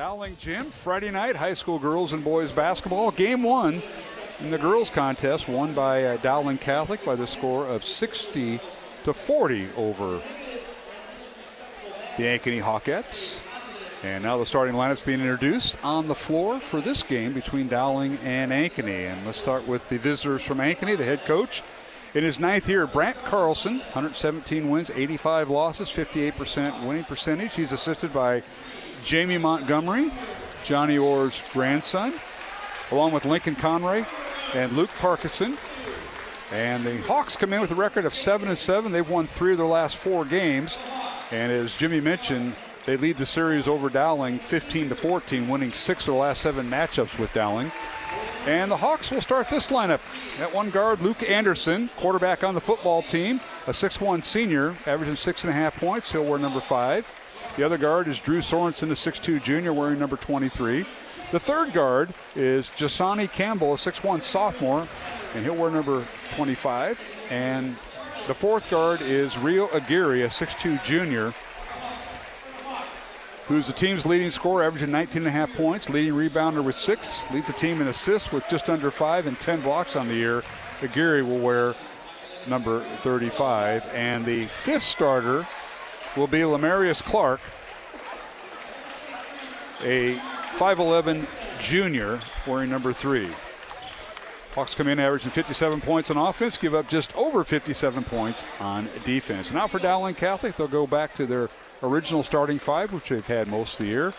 Dowling Gym, Friday night, high school girls and boys basketball. Game one in the girls contest, won by Dowling Catholic by the score of 60-40 over the Ankeny Hawkettes. And now the starting lineup's being introduced on the floor for this game between Dowling and Ankeny. And let's start with the visitors from Ankeny, the head coach. In his ninth year, Brant Carlson, 117 wins, 85 losses, 58% winning percentage. He's assisted by Jamie Montgomery, Johnny Orr's grandson, along with Lincoln Conray and Luke Parkinson. And the Hawks come in with a record of 7-7. They've won 3 of their last 4 games. And as Jimmy mentioned, they lead the series over Dowling 15-14, winning 6 of the last 7 matchups with Dowling. And the Hawks will start this lineup. At one guard, Luke Anderson, quarterback on the football team, a 6'1 senior, averaging 6.5 points. He'll wear number 5. The other guard is Drew Sorensen, the 6'2 junior, wearing number 23. The third guard is Jasani Campbell, a 6'1 sophomore, and he'll wear number 25. And the fourth guard is Rio Aguirre, a 6'2 junior, who's the team's leading scorer, averaging 19.5 points, leading rebounder with 6, leads the team in assists with just under 5 and 10 blocks on the year. Aguirre will wear number 35. And the fifth starter will be Lamarius Clark, a 5'11 junior, wearing number 3. Hawks come in averaging 57 points on offense, give up just over 57 points on defense. Now for Dowling Catholic, they'll go back to their original starting 5, which they've had most of the year.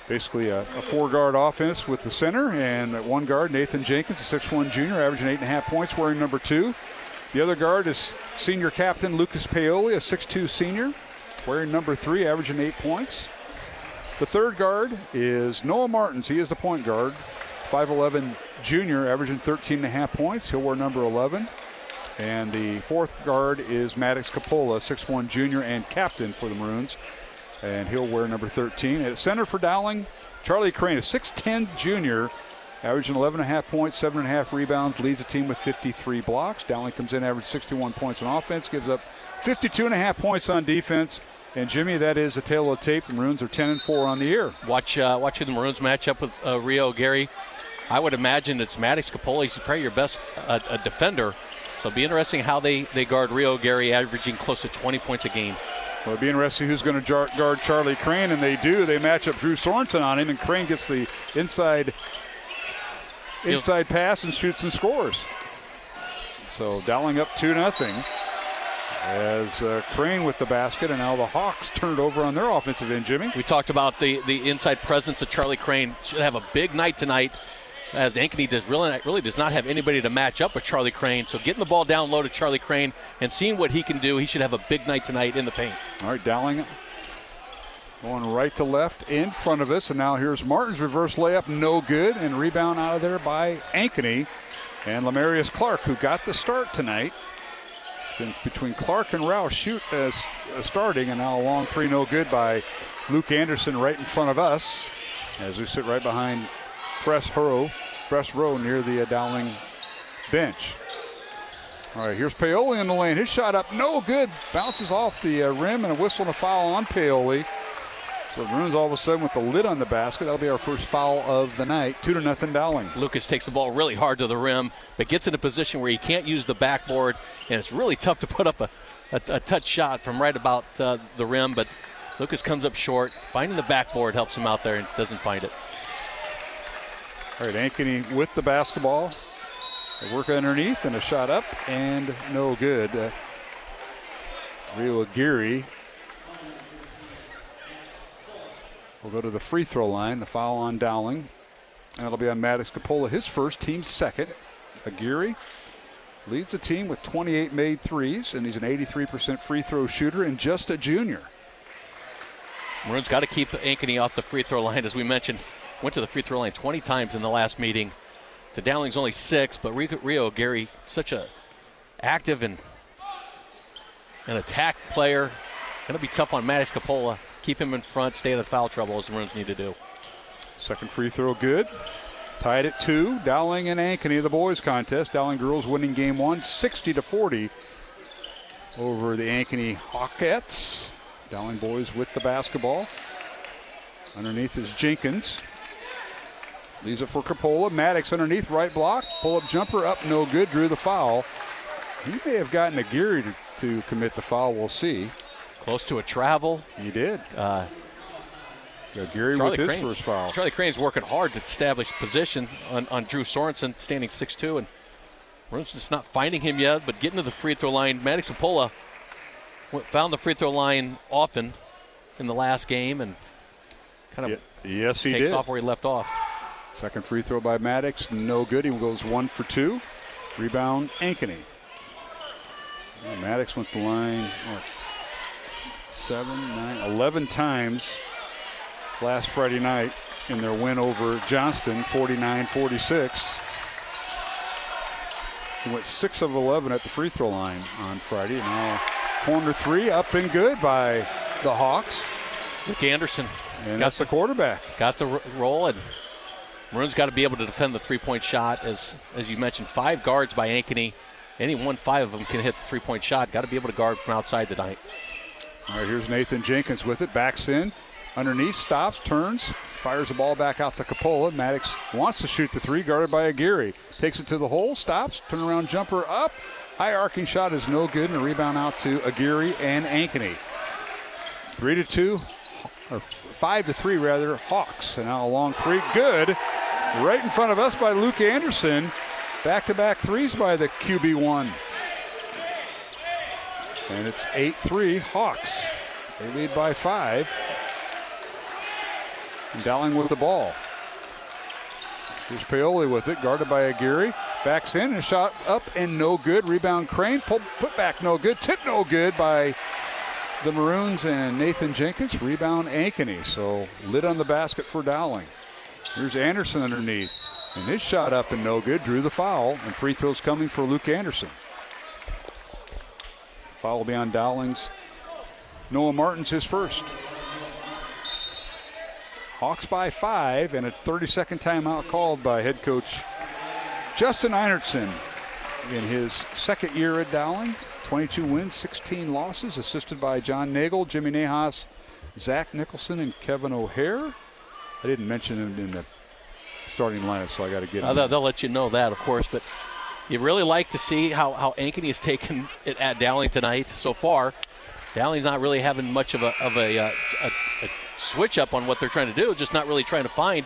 Basically a 4-guard offense with the center, and at one guard, Nathan Jenkins, a 6'1 junior, averaging 8.5 points, wearing number 2. The other guard is senior captain Lucas Paoli, a 6'2 senior, wearing number 3, averaging 8 points. The third guard is Noah Martins. He is the point guard, 5'11 junior, averaging 13.5 points. He'll wear number 11. And the fourth guard is Maddox Capola, 6'1 junior and captain for the Maroons, and he'll wear number 13. At center for Dowling, Charlie Crane, a 6'10 junior, averaging 11.5 points, 7.5 rebounds, leads the team with 53 blocks. Dowling comes in, average 61 points on offense, gives up 52.5 points on defense. And Jimmy, that is a tale of the tape. The Maroons are 10-4 on the year. Watching the Maroons match up with Rio Gary, I would imagine it's Maddox Capola. He's probably your best defender. So it'll be interesting how they guard Rio Gary, averaging close to 20 points a game. Well, it'll be interesting who's going to guard Charlie Crane, and they do. They match up Drew Sorensen on him, and Crane gets the inside pass and shoots and scores. So Dowling up 2-0 as Crane with the basket, and now the Hawks turn it over on their offensive end, Jimmy. We talked about the inside presence of Charlie Crane. Should have a big night tonight, as Ankeny really does not have anybody to match up with Charlie Crane. So getting the ball down low to Charlie Crane and seeing what he can do, he should have a big night tonight in the paint. All right, Dowling going right to left in front of us. And now here's Martin's reverse layup, no good. And rebound out of there by Ankeny. And Lamarius Clark, who got the start tonight. It's been between Clark and Rouse shoot as starting. And now a long 3, no good by Luke Anderson right in front of us as we sit right behind press row near the Dowling bench. All right, here's Paoli in the lane. His shot up, no good. Bounces off the rim, and a whistle and a foul on Paoli. So the Maroons all of a sudden with the lid on the basket. That'll be our first foul of the night. 2-0 Dowling. Lucas takes the ball really hard to the rim, but gets in a position where he can't use the backboard, and it's really tough to put up a touch shot from right about the rim. But Lucas comes up short. Finding the backboard helps him out there and doesn't find it. All right, Ankeny with the basketball. They work underneath and a shot up and no good. Rio Aguirre will go to the free throw line. The foul on Dowling. And it'll be on Maddox Capola, his first, team second. Aguirre leads the team with 28 made threes, and he's an 83% free throw shooter and just a junior. Maroons got to keep Ankeny off the free throw line, as we mentioned. Went to the free throw line 20 times in the last meeting. To Dowling's only 6, but Rio Gary, such a active and an attack player. Going to be tough on Maddox Capola. Keep him in front, stay out of foul trouble, as the Maroons need to do. Second free throw good. Tied at 2. Dowling and Ankeny, the boys contest. Dowling girls winning game 1, 60-40 over the Ankeny Hawkettes. Dowling boys with the basketball. Underneath is Jenkins. Leaves it for Coppola. Maddox underneath, right block. Pull-up jumper up, no good. Drew the foul. He may have gotten Aguirre to commit the foul. We'll see. Close to a travel. He did. Aguirre with his first foul. Charlie Crane's working hard to establish position on Drew Sorensen, standing 6'2", and Maroon's just not finding him yet, but getting to the free throw line. Maddox Coppola found the free throw line often in the last game and kind of takes off where he left off. Second free throw by Maddox, no good. He goes 1 for 2. Rebound, Ankeny. Maddox went to the line 11 times last Friday night in their win over Johnston, 49-46. He went 6 of 11 at the free throw line on Friday. Now corner 3 up and good by the Hawks. Luke Anderson. And that's the quarterback. Got the roll, and Maroon's got to be able to defend the three-point shot. As you mentioned, 5 guards by Ankeny. Any 5 of them can hit the three-point shot. Got to be able to guard from outside tonight. All right, here's Nathan Jenkins with it. Backs in. Underneath, stops, turns, fires the ball back out to Coppola. Maddox wants to shoot the 3, guarded by Aguirre. Takes it to the hole, stops, turnaround jumper up. High arcing shot is no good, and a rebound out to Aguirre and Ankeny. 3-2, or 5-3 rather, Hawks. And now a long 3, good. Right in front of us by Luke Anderson. Back-to-back 3s by the QB1. And it's 8-3 Hawks. They lead by 5. And Dowling with the ball. Here's Paoli with it, guarded by Aguirre. Backs in and shot up and no good. Rebound Crane, put back no good. Tip no good by the Maroons and Nathan Jenkins. Rebound Ankeny. So lid on the basket for Dowling. Here's Anderson underneath. And his shot up and no good. Drew the foul. And free throws coming for Luke Anderson. Foul will be on Dowling's. Noah Martin's his first. Hawks by 5, and a 30-second timeout called by head coach Justin Einertson in his second year at Dowling. 22 wins, 16 losses, assisted by John Nagel, Jimmy Nahas, Zach Nicholson, and Kevin O'Hare. I didn't mention him in the starting lineup, so I got to get him. They'll let you know that, of course, but you really like to see how Ankeny has taken it at Dowling tonight so far. Dowling's not really having much of a switch up on what they're trying to do, just not really trying to find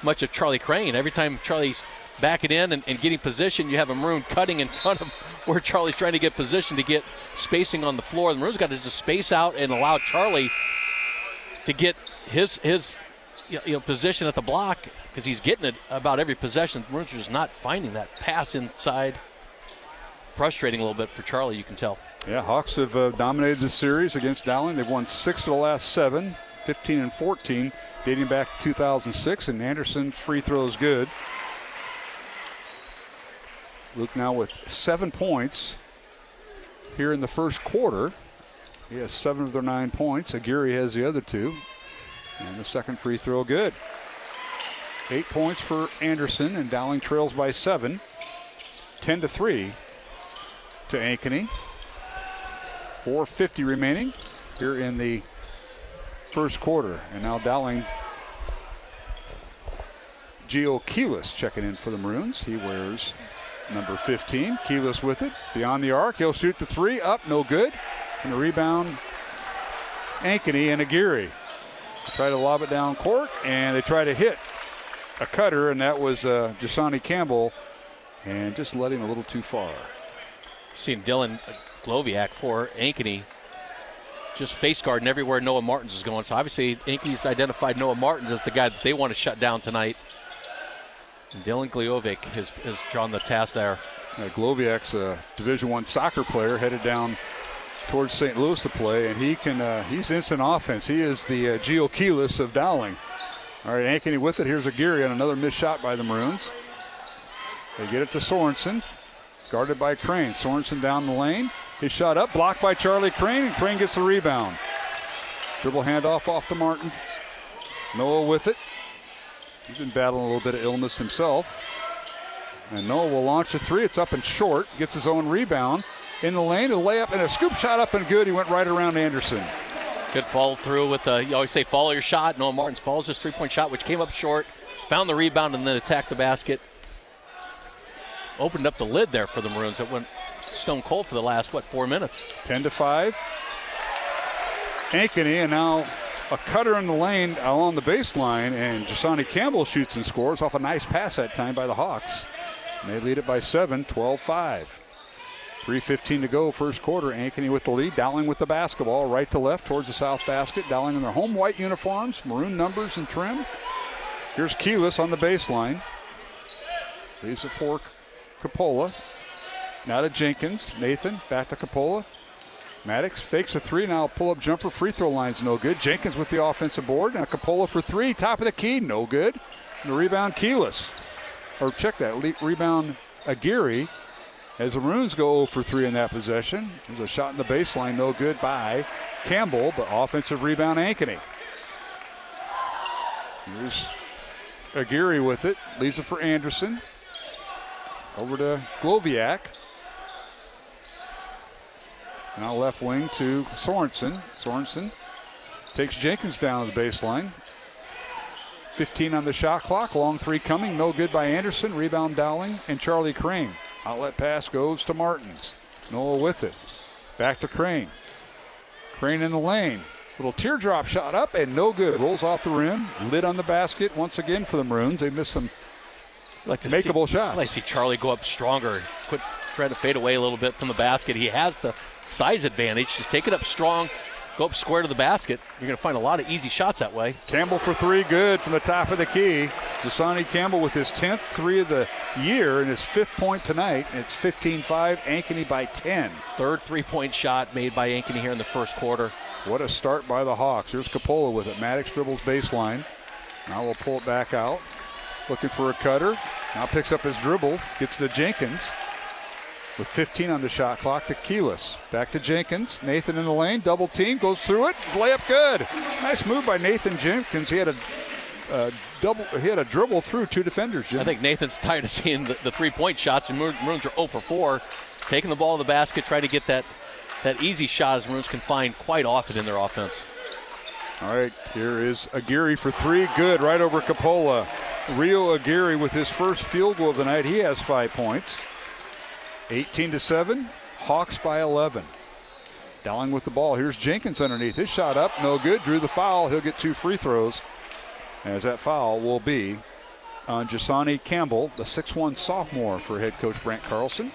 much of Charlie Crane. Every time Charlie's backing in and getting position, you have a Maroon cutting in front of where Charlie's trying to get position to get spacing on the floor. The Maroon's got to just space out and allow Charlie to get his position at the block, because he's getting it about every possession. The Maroons are just not finding that pass inside. Frustrating a little bit for Charlie, you can tell. Yeah, Hawks have dominated the series against Dowling. They've won 6 of the last 7, 15 and 14, dating back to 2006, and Anderson's free throws good. Luke now with 7 points here in the first quarter. He has 7 of their 9 points. Aguirre has the other 2. And the second free throw good. 8 points for Anderson, and Dowling trails by 7. 10-3 to Ankeny. 4:50 remaining here in the first quarter. And now Dowling, Gio Keelis checking in for the Maroons. He wears number 15. Keelis with it, beyond the arc. He'll shoot the 3, up, no good. And the rebound, Ankeny and Aguirre. Try to lob it down court, and they try to hit a cutter, and that was Jasani Campbell, and just led him a little too far. Seeing Dylan Gloviak for Ankeny just face guarding everywhere Noah Martins is going. So obviously Ankeny's identified Noah Martins as the guy that they want to shut down tonight. And Dylan Gloviak has drawn the task there. Gloviak's a Division I soccer player headed down towards St. Louis to play, and he's instant offense. He is the Gio Keelis of Dowling. All right, Ankeny with it. Here's Aguirre on another missed shot by the Maroons. They get it to Sorensen, guarded by Crane. Sorensen down the lane. His shot up, blocked by Charlie Crane, and Crane gets the rebound. Dribble handoff off to Martin. Noah with it. He's been battling a little bit of illness himself. And Noah will launch a 3. It's up and short. Gets his own rebound. In the lane, a layup and a scoop shot up and good. He went right around Anderson. Good follow through with you always say follow your shot. Noah Martins follows his 3-point shot, which came up short, found the rebound, and then attacked the basket. Opened up the lid there for the Maroons. It went stone cold for the last, 4 minutes. 10-5. Ankeny, and now a cutter in the lane along the baseline, and Jasani Campbell shoots and scores off a nice pass that time by the Hawks. And they lead it by 7, 12-5. 3:15 to go, first quarter. Ankeny with the lead. Dowling with the basketball, right to left towards the south basket. Dowling in their home white uniforms, maroon numbers and trim. Here's Keyless on the baseline. Leaves it for Coppola. Now to Jenkins. Nathan back to Coppola. Maddox fakes a three. Now pull-up jumper. Free throw line's no good. Jenkins with the offensive board. Now Coppola for three. Top of the key. No good. And the rebound, Keyless. Or check that. Rebound, Aguirre. As the Maroons go 0 for 3 in that possession. There's a shot in the baseline. No good by Campbell. But offensive rebound, Ankeny. Here's Aguirre with it. Leaves it for Anderson. Over to Gloviak. Now left wing to Sorensen. Sorensen takes Jenkins down to the baseline. 15 on the shot clock. Long three coming. No good by Anderson. Rebound Dowling and Charlie Crane. Outlet pass goes to Martins. Noah with it. Back to Crane. Crane in the lane. Little teardrop shot up and no good. Rolls off the rim. Lid on the basket once again for the Maroons. They missed some makeable shots. I'd like to see Charlie go up stronger. Quit trying to fade away a little bit from the basket. He has the size advantage. Just take it up strong. Go up square to the basket. You're going to find a lot of easy shots that way. Campbell for three, good from the top of the key. Jasani Campbell with his 10th three of the year and his 5th point tonight. It's 15-5, Ankeny by 10. Third 3-point shot made by Ankeny here in the first quarter. What a start by the Hawks. Here's Coppola with it. Maddox dribbles baseline. Now we'll pull it back out. Looking for a cutter. Now picks up his dribble. Gets to Jenkins. With 15 on the shot clock to Keyless. Back to Jenkins. Nathan in the lane. Double team. Goes through it. Layup good. Nice move by Nathan Jenkins. He had a dribble through two defenders, Jim. I think Nathan's tired of seeing the 3-point shots, and Maroons are 0 for 4. Taking the ball to the basket, trying to get that easy shot as Maroons can find quite often in their offense. All right, here is Aguirre for three. Good, right over Coppola. Rio Aguirre with his first field goal of the night. He has 5 points. 18-7, Hawks by 11. Dowling with the ball. Here's Jenkins underneath. His shot up, no good. Drew the foul. He'll get 2 free throws. As that foul will be on Jasani Campbell, the 6'1 sophomore for head coach Brent Carlson.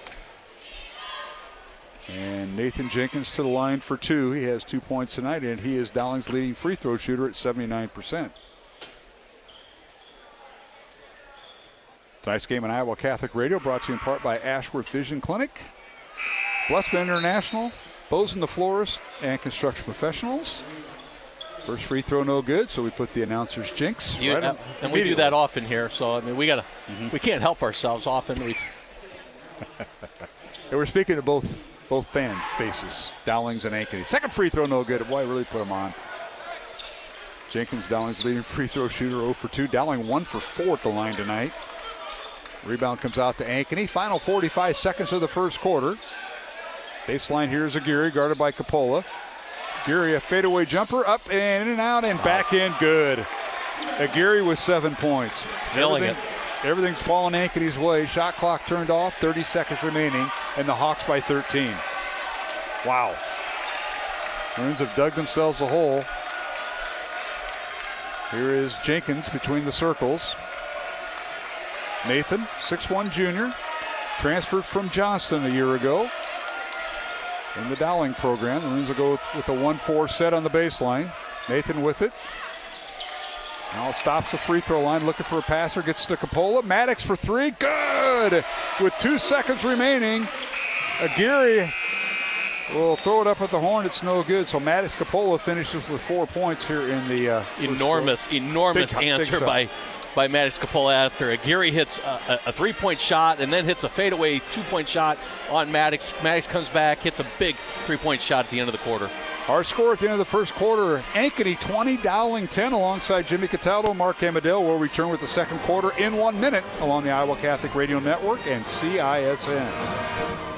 And Nathan Jenkins to the line for 2. He has 2 points tonight, and he is Dowling's leading free throw shooter at 79%. Tonight's game on Iowa Catholic Radio brought to you in part by Ashworth Vision Clinic, Blessman International, Bozen the Florist, and Construction Professionals. First free throw no good, so we put the announcer's jinx. And we do that often here, so I mean we can't help ourselves often. We're speaking to both fan bases, Dowlings and Ankeny. Second free throw no good. Boy, I really put him on. Jenkins, Dowling's leading free throw shooter, 0 for 2. Dowling 1 for 4 at the line tonight. Rebound comes out to Ankeny. Final 45 seconds of the first quarter. Baseline here is Aguirre, guarded by Coppola. Aguirre, a fadeaway jumper, up and in and out and back in, good. Aguirre with 7 points. Everything's falling Ankeny's way. Shot clock turned off, 30 seconds remaining, and the Hawks by 13. Wow. Maroons have dug themselves a hole. Here is Jenkins between the circles. Nathan, 6'1 junior, transferred from Johnston a year ago in the Dowling program. The Maroons will go with a 1-4 set on the baseline. Nathan with it. Now stops the free throw line, looking for a passer, gets to Coppola. Maddox for three, good! With 2 seconds remaining, Aguirre will throw it up at the horn. It's no good. So Maddox Coppola finishes with 4 points here in the enormous answer by Maddox Coppola after Aguirre hits a 3-point shot and then hits a fadeaway 2-point shot on Maddox. Maddox comes back, hits a big 3-point shot at the end of the quarter. Our score at the end of the first quarter, Ankeny 20, Dowling 10, alongside Jimmy Cataldo. Mark Amadale will return with the second quarter in 1 minute along the Iowa Catholic Radio Network and CISN.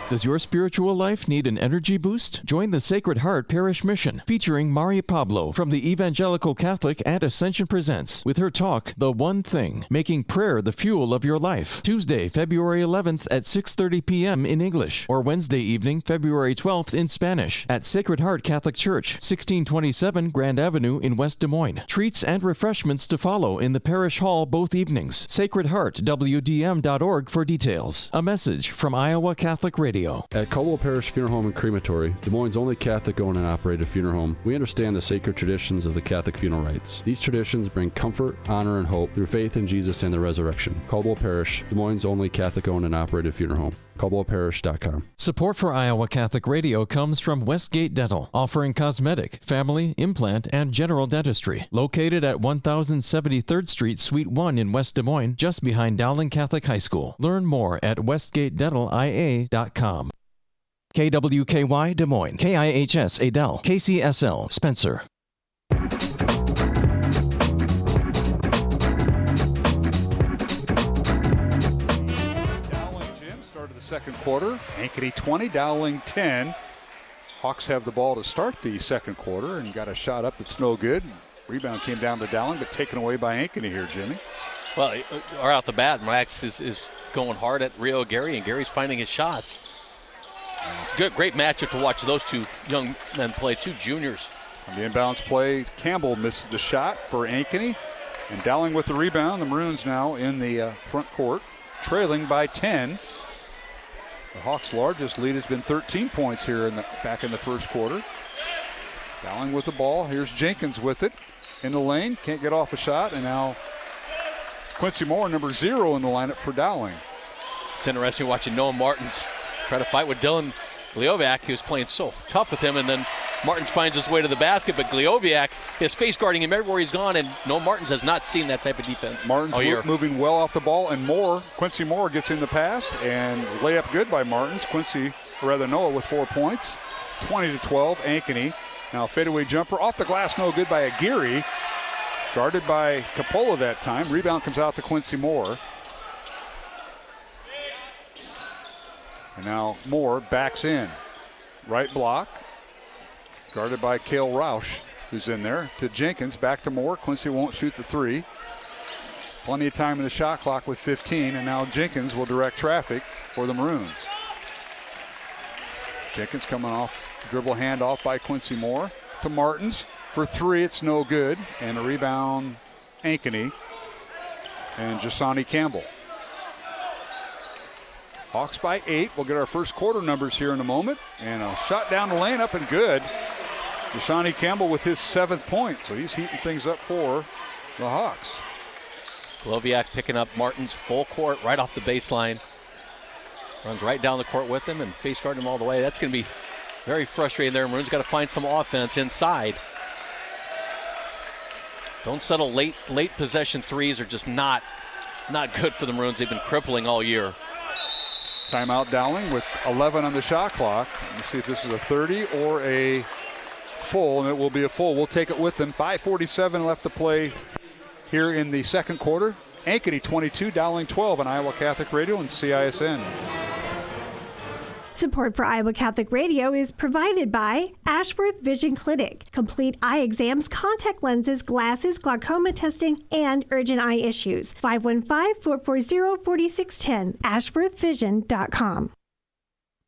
Does your spiritual life need an energy boost? Join the Sacred Heart Parish Mission, featuring Mari Pablo from the Evangelical Catholic and Ascension Presents, with her talk, The One Thing, Making Prayer the Fuel of Your Life. Tuesday, February 11th at 6:30 p.m. in English, or Wednesday evening, February 12th in Spanish, at Sacred Heart Catholic Church, 1627 Grand Avenue in West Des Moines. Treats and refreshments to follow in the parish hall both evenings. SacredHeartWDM.org for details. A message from Iowa Catholic Radio. At Caldwell Parish Funeral Home and Crematory, Des Moines' only Catholic-owned and operated funeral home, we understand the sacred traditions of the Catholic funeral rites. These traditions bring comfort, honor, and hope through faith in Jesus and the resurrection. Caldwell Parish, Des Moines' only Catholic-owned and operated funeral home. CaldwellParish.com. Support for Iowa Catholic Radio comes from Westgate Dental, offering cosmetic, family, implant, and general dentistry. Located at 1073rd Street, Suite 1 in West Des Moines, just behind Dowling Catholic High School. Learn more at westgatedentalia.com. KWKY Des Moines, KIHS Adel, KCSL Spencer. Second quarter, Ankey 20, Dowling 10. Hawks have the ball to start the second quarter and got a shot up that's no good. Rebound came down to Dowling, but taken away by Ankeny here, Jimmy. Well, right off the bat, Max is going hard at Rio Gary, and Gary's finding his shots. Good, great matchup to watch those two young men play, two juniors. On the inbounds play, Campbell misses the shot for Ankeny, and Dowling with the rebound. The Maroons now in the front court, trailing by 10. The Hawks' largest lead has been 13 points here back in the first quarter. Dowling with the ball. Here's Jenkins with it in the lane. Can't get off a shot, and now Quincy Moore, number 0 in the lineup for Dowling. It's interesting watching Noah Martins try to fight with Dylan Glioviak. He was playing so tough with him, and then Martins finds his way to the basket, but Glioviak is face guarding him everywhere he's gone, and Noah Martins has not seen that type of defense. Martins moving well off the ball, and Quincy Moore gets in the pass, and layup good by Martins. Noah with 4 points, 20-12, Ankeny. Now fadeaway jumper off the glass, no good by Aguirre. Guarded by Capola that time. Rebound comes out to Quincy Moore. And now Moore backs in. Right block. Guarded by Cale Roush, who's in there. To Jenkins, back to Moore. Quincy won't shoot the three. Plenty of time in the shot clock with 15, and now Jenkins will direct traffic for the Maroons. Jenkins coming off dribble handoff by Quincy Moore to Martins. For three, it's no good. And a rebound, Ankeny and Jasani Campbell. Hawks by 8. We'll get our first quarter numbers here in a moment. And a shot down the lane, up and good. Jasani Campbell with his 7th point. So he's heating things up for the Hawks. Glioviak picking up Martins full court right off the baseline. Runs right down the court with him and face guard him all the way. That's going to be very frustrating there. Maroons got to find some offense inside. Don't settle late possession threes are just not good for the Maroons. They've been crippling all year. Timeout Dowling with 11 on the shot clock. Let's see if this is a 30 or a full, and it will be a full. We'll take it with them. 5:47 left to play here in the second quarter. Ankeny 22, Dowling 12 on Iowa Catholic Radio and CISN. Support for Iowa Catholic Radio is provided by Ashworth Vision Clinic. Complete eye exams, contact lenses, glasses, glaucoma testing, and urgent eye issues. 515-440-4610. AshworthVision.com.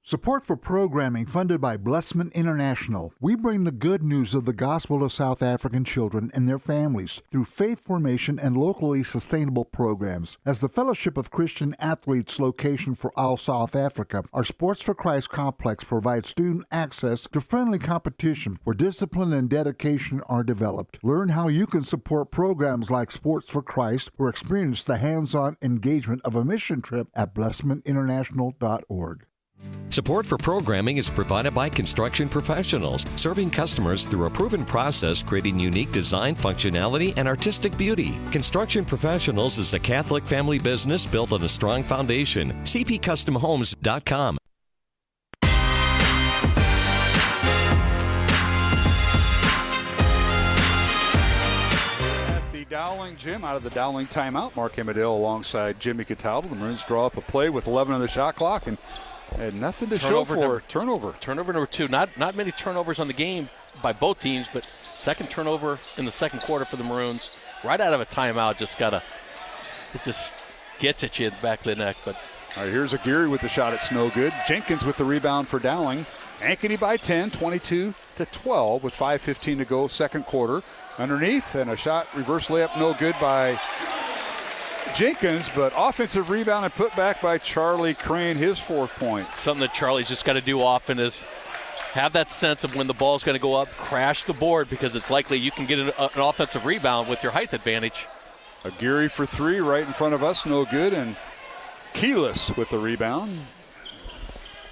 Support for programming funded by Blessment International. We bring the good news of the gospel to South African children and their families through faith formation and locally sustainable programs. As the Fellowship of Christian Athletes location for all South Africa, our Sports for Christ complex provides student access to friendly competition where discipline and dedication are developed. Learn how you can support programs like Sports for Christ or experience the hands-on engagement of a mission trip at blessmentinternational.org. Support for programming is provided by Construction Professionals, serving customers through a proven process, creating unique design, functionality, and artistic beauty. Construction Professionals is a Catholic family business built on a strong foundation. cpcustomhomes.com. At the Dowling gym, out of the Dowling timeout, Mark Amadale alongside Jimmy Cataldo. The Maroons draw up a play with 11 on the shot clock, and Had nothing to show for it. Turnover number 2. Not many turnovers on the game by both teams, but second turnover in the second quarter for the Maroons. Right out of a timeout, it just gets at you in the back of the neck. But all right, here's Aguirre with the shot. It's no good. Jenkins with the rebound for Dowling. Ankeny by 10, 22-12 with 5:15 to go, second quarter. Underneath, and a shot, reverse layup, no good by Jenkins, but offensive rebound and put back by Charlie Crane, his 4th point. Something that Charlie's just got to do often is have that sense of when the ball's going to go up, crash the board, because it's likely you can get an offensive rebound with your height advantage. Aguirre for 3 right in front of us, no good, and Keyless with the rebound.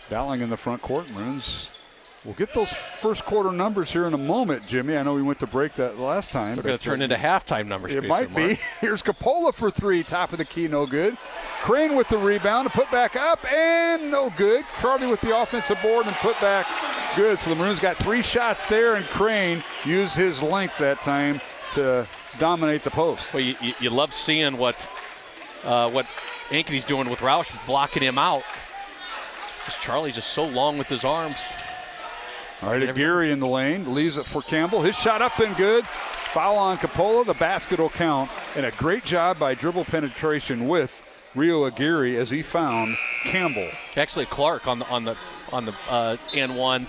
Dowling in the front court. Maroons will get those first quarter numbers here in a moment, Jimmy. I know we went to break that last time. They're going to turn into halftime numbers. It might be. Here's Coppola for 3, top of the key, no good. Crane with the rebound, put back up, and no good. Charlie with the offensive board and put back, good. So the Maroons got 3 shots there, and Crane used his length that time to dominate the post. Well, you love seeing what Ankeny's doing with Roush, blocking him out. Because Charlie's just so long with his arms. All right, Aguirre in the lane, leaves it for Campbell. His shot up and good. Foul on Coppola. The basket will count. And a great job by dribble penetration with Rio Aguirre as he found Campbell. Actually, Clark on the and one.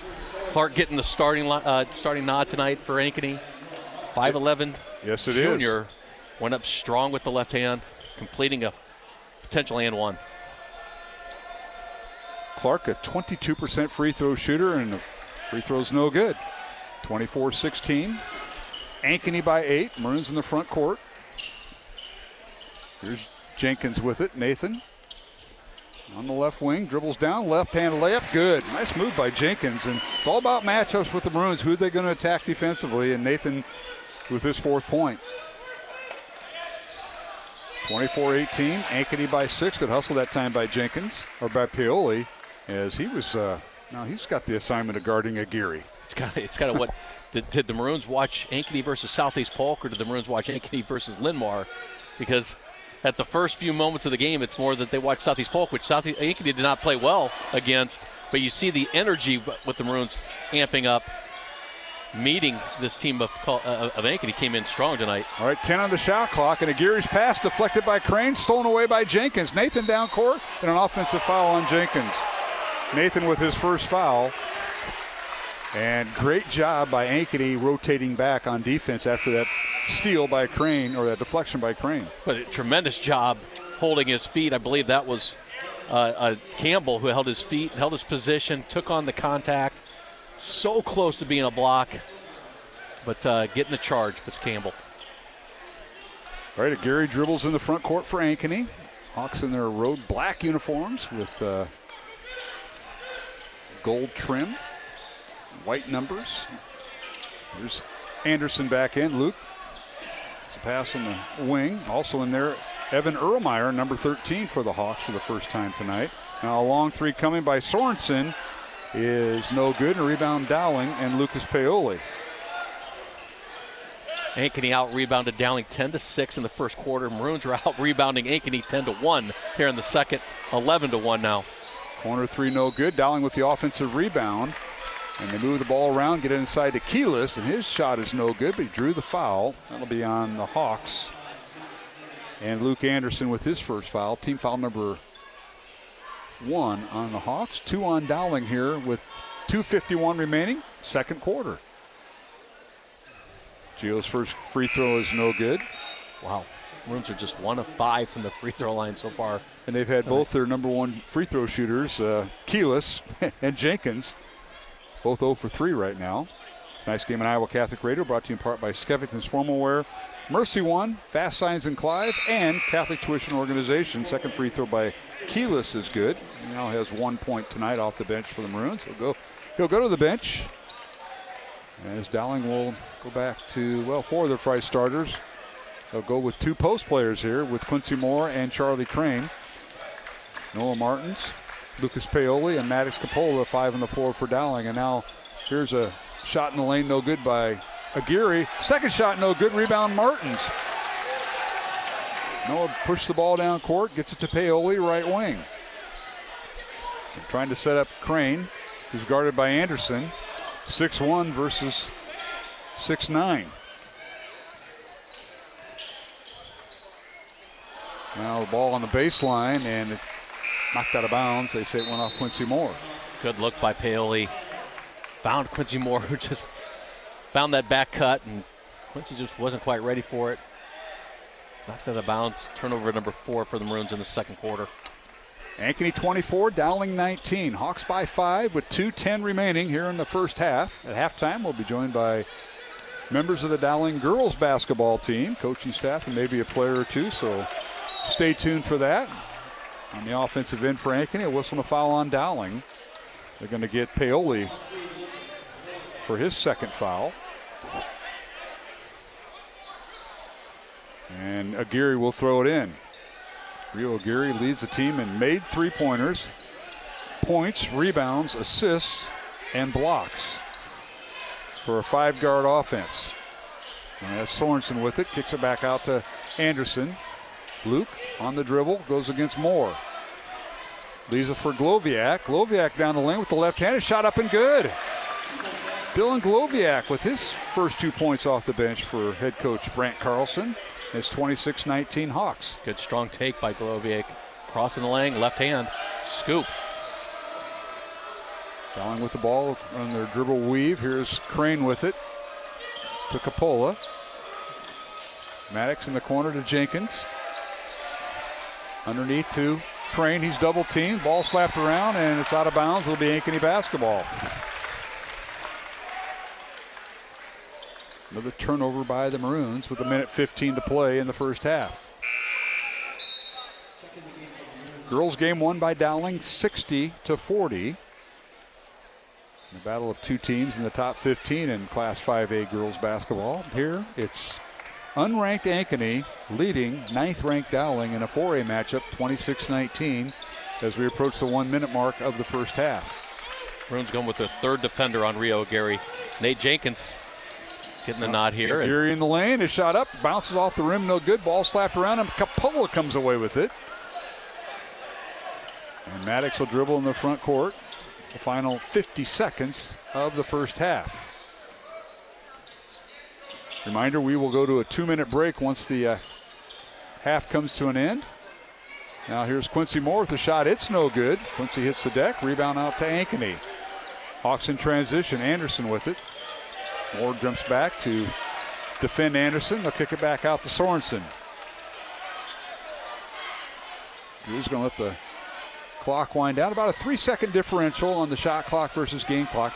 Clark getting the starting nod tonight for Ankeny. 5'11". Yes, it junior is. Went up strong with the left hand, completing a potential and one. Clark, a 22% free throw shooter, and the free throw's no good. 24-16. Ankeny by 8. Maroons in the front court. Here's Jenkins with it. Nathan on the left wing, dribbles down, left-handed layup, good. Nice move by Jenkins, and it's all about matchups with the Maroons. Who are they going to attack defensively? And Nathan with his 4th point. 24-18. Ankeny by 6. Good hustle that time by Jenkins, or by Paoli, as he was. Now he's got the assignment of guarding Aguirre. It's got what did the Maroons watch Ankeny versus Southeast Polk, or did the Maroons watch Ankeny versus Linmar? Because at the first few moments of the game, it's more that they watched Southeast Polk, which Ankeny did not play well against. But you see the energy with the Maroons amping up. Meeting this team of Ankeny came in strong tonight. All right, 10 on the shot clock, and Aguirre's pass deflected by Crane, stolen away by Jenkins. Nathan down court, and an offensive foul on Jenkins. Nathan with his first foul. And great job by Ankeny rotating back on defense after that steal by Crane, or that deflection by Crane. But a tremendous job holding his feet. I believe that was Campbell who held his feet, held his position, took on the contact. So close to being a block, but getting the charge was Campbell. All right, Aguirre dribbles in the front court for Ankeny. Hawks in their road black uniforms with gold trim, white numbers. There's Anderson back in. Luke, it's a pass on the wing. Also in there, Evan Erlmeyer, number 13 for the Hawks for the first time tonight. Now a long 3 coming by Sorensen is no good. And a rebound Dowling and Lucas Paoli. Ankeny out-rebounded Dowling 10-6 in the first quarter. Maroons are out-rebounding Ankeny 10-1 here in the second. 11-1 now. Corner 3 no good. Dowling with the offensive rebound. And they move the ball around, get it inside to Keyless, and his shot is no good, but he drew the foul. That'll be on the Hawks. And Luke Anderson with his first foul. Team foul number 1 on the Hawks. 2 on Dowling here with 2:51 remaining, second quarter. Gio's first free throw is no good. Wow. Maroons are just 1 of 5 from the free throw line so far. And they've had both their number 1 free throw shooters, Keyless and Jenkins, both 0 for 3 right now. Tonight's game on Iowa Catholic Radio, brought to you in part by Skeffington's Formal Wear, Mercy One, Fast Signs in Clive, and Catholic Tuition Organization. Second free throw by Keyless is good. He now has 1 point tonight off the bench for the Maroons. He'll go to the bench. As Dowling will go back to, 4 of their Friday starters. They'll go with 2 post players here with Quincy Moore and Charlie Crane. Noah Martins, Lucas Paoli, and Maddox Coppola, 5 on the floor for Dowling. And now here's a shot in the lane, no good by Aguirre. Second shot, no good. Rebound, Martins. Noah pushed the ball down court, gets it to Paoli, right wing. Trying to set up Crane, who's guarded by Anderson. 6'1" versus 6'9". Now the ball on the baseline, and it knocked out of bounds. They say it went off Quincy Moore. Good look by Paoli. Found Quincy Moore, who just found that back cut, and Quincy just wasn't quite ready for it. Knocks out of bounds. Turnover number 4 for the Maroons in the second quarter. Ankeny 24, Dowling 19. Hawks by 5 with 2:10 remaining here in the first half. At halftime, we'll be joined by members of the Dowling girls basketball team, coaching staff, and maybe a player or two, so stay tuned for that. On the offensive end for Ankeny, a whistle and a foul on Dowling. They're going to get Paoli for his second foul. And Aguirre will throw it in. Rio Aguirre leads the team in made three-pointers, points, rebounds, assists, and blocks for a 5-guard offense. And that's Sorensen with it, kicks it back out to Anderson. Luke on the dribble, goes against Moore. Leaves it for Gloviak. Gloviak down the lane with the left-handed shot up and good. Dylan Gloviak with his first 2 points off the bench for head coach Brant Carlson. It's 26-19 Hawks. Good strong take by Gloviak. Crossing the lane, left hand, scoop. Dowling with the ball on their dribble weave. Here's Crane with it to Capola. Maddox in the corner to Jenkins. Underneath to Crane. He's double teamed. Ball slapped around, and it's out of bounds. It'll be Ankeny basketball. Another turnover by the Maroons with 1:15 to play in the first half. Girls game won by Dowling 60-40. The battle of two teams in the top 15 in Class 5A girls basketball. Here it's unranked Ankeny leading 9th-ranked Dowling in a 4A matchup, 26-19, as we approach the 1-minute mark of the first half. Maroons going with their third defender on Rio Aguirre. Nate Jenkins getting the nod here. Aguirre in the lane, his shot up, bounces off the rim, no good. Ball slapped around him. Capola comes away with it. And Maddox will dribble in the front court. The final 50 seconds of the first half. Reminder, we will go to a 2-minute break once the half comes to an end. Now here's Quincy Moore with the shot. It's no good. Quincy hits the deck. Rebound out to Ankeny. Hawks in transition. Anderson with it. Moore jumps back to defend Anderson. They'll kick it back out to Sorensen. Drew's going to let the clock wind down. About a 3-second differential on the shot clock versus game clock.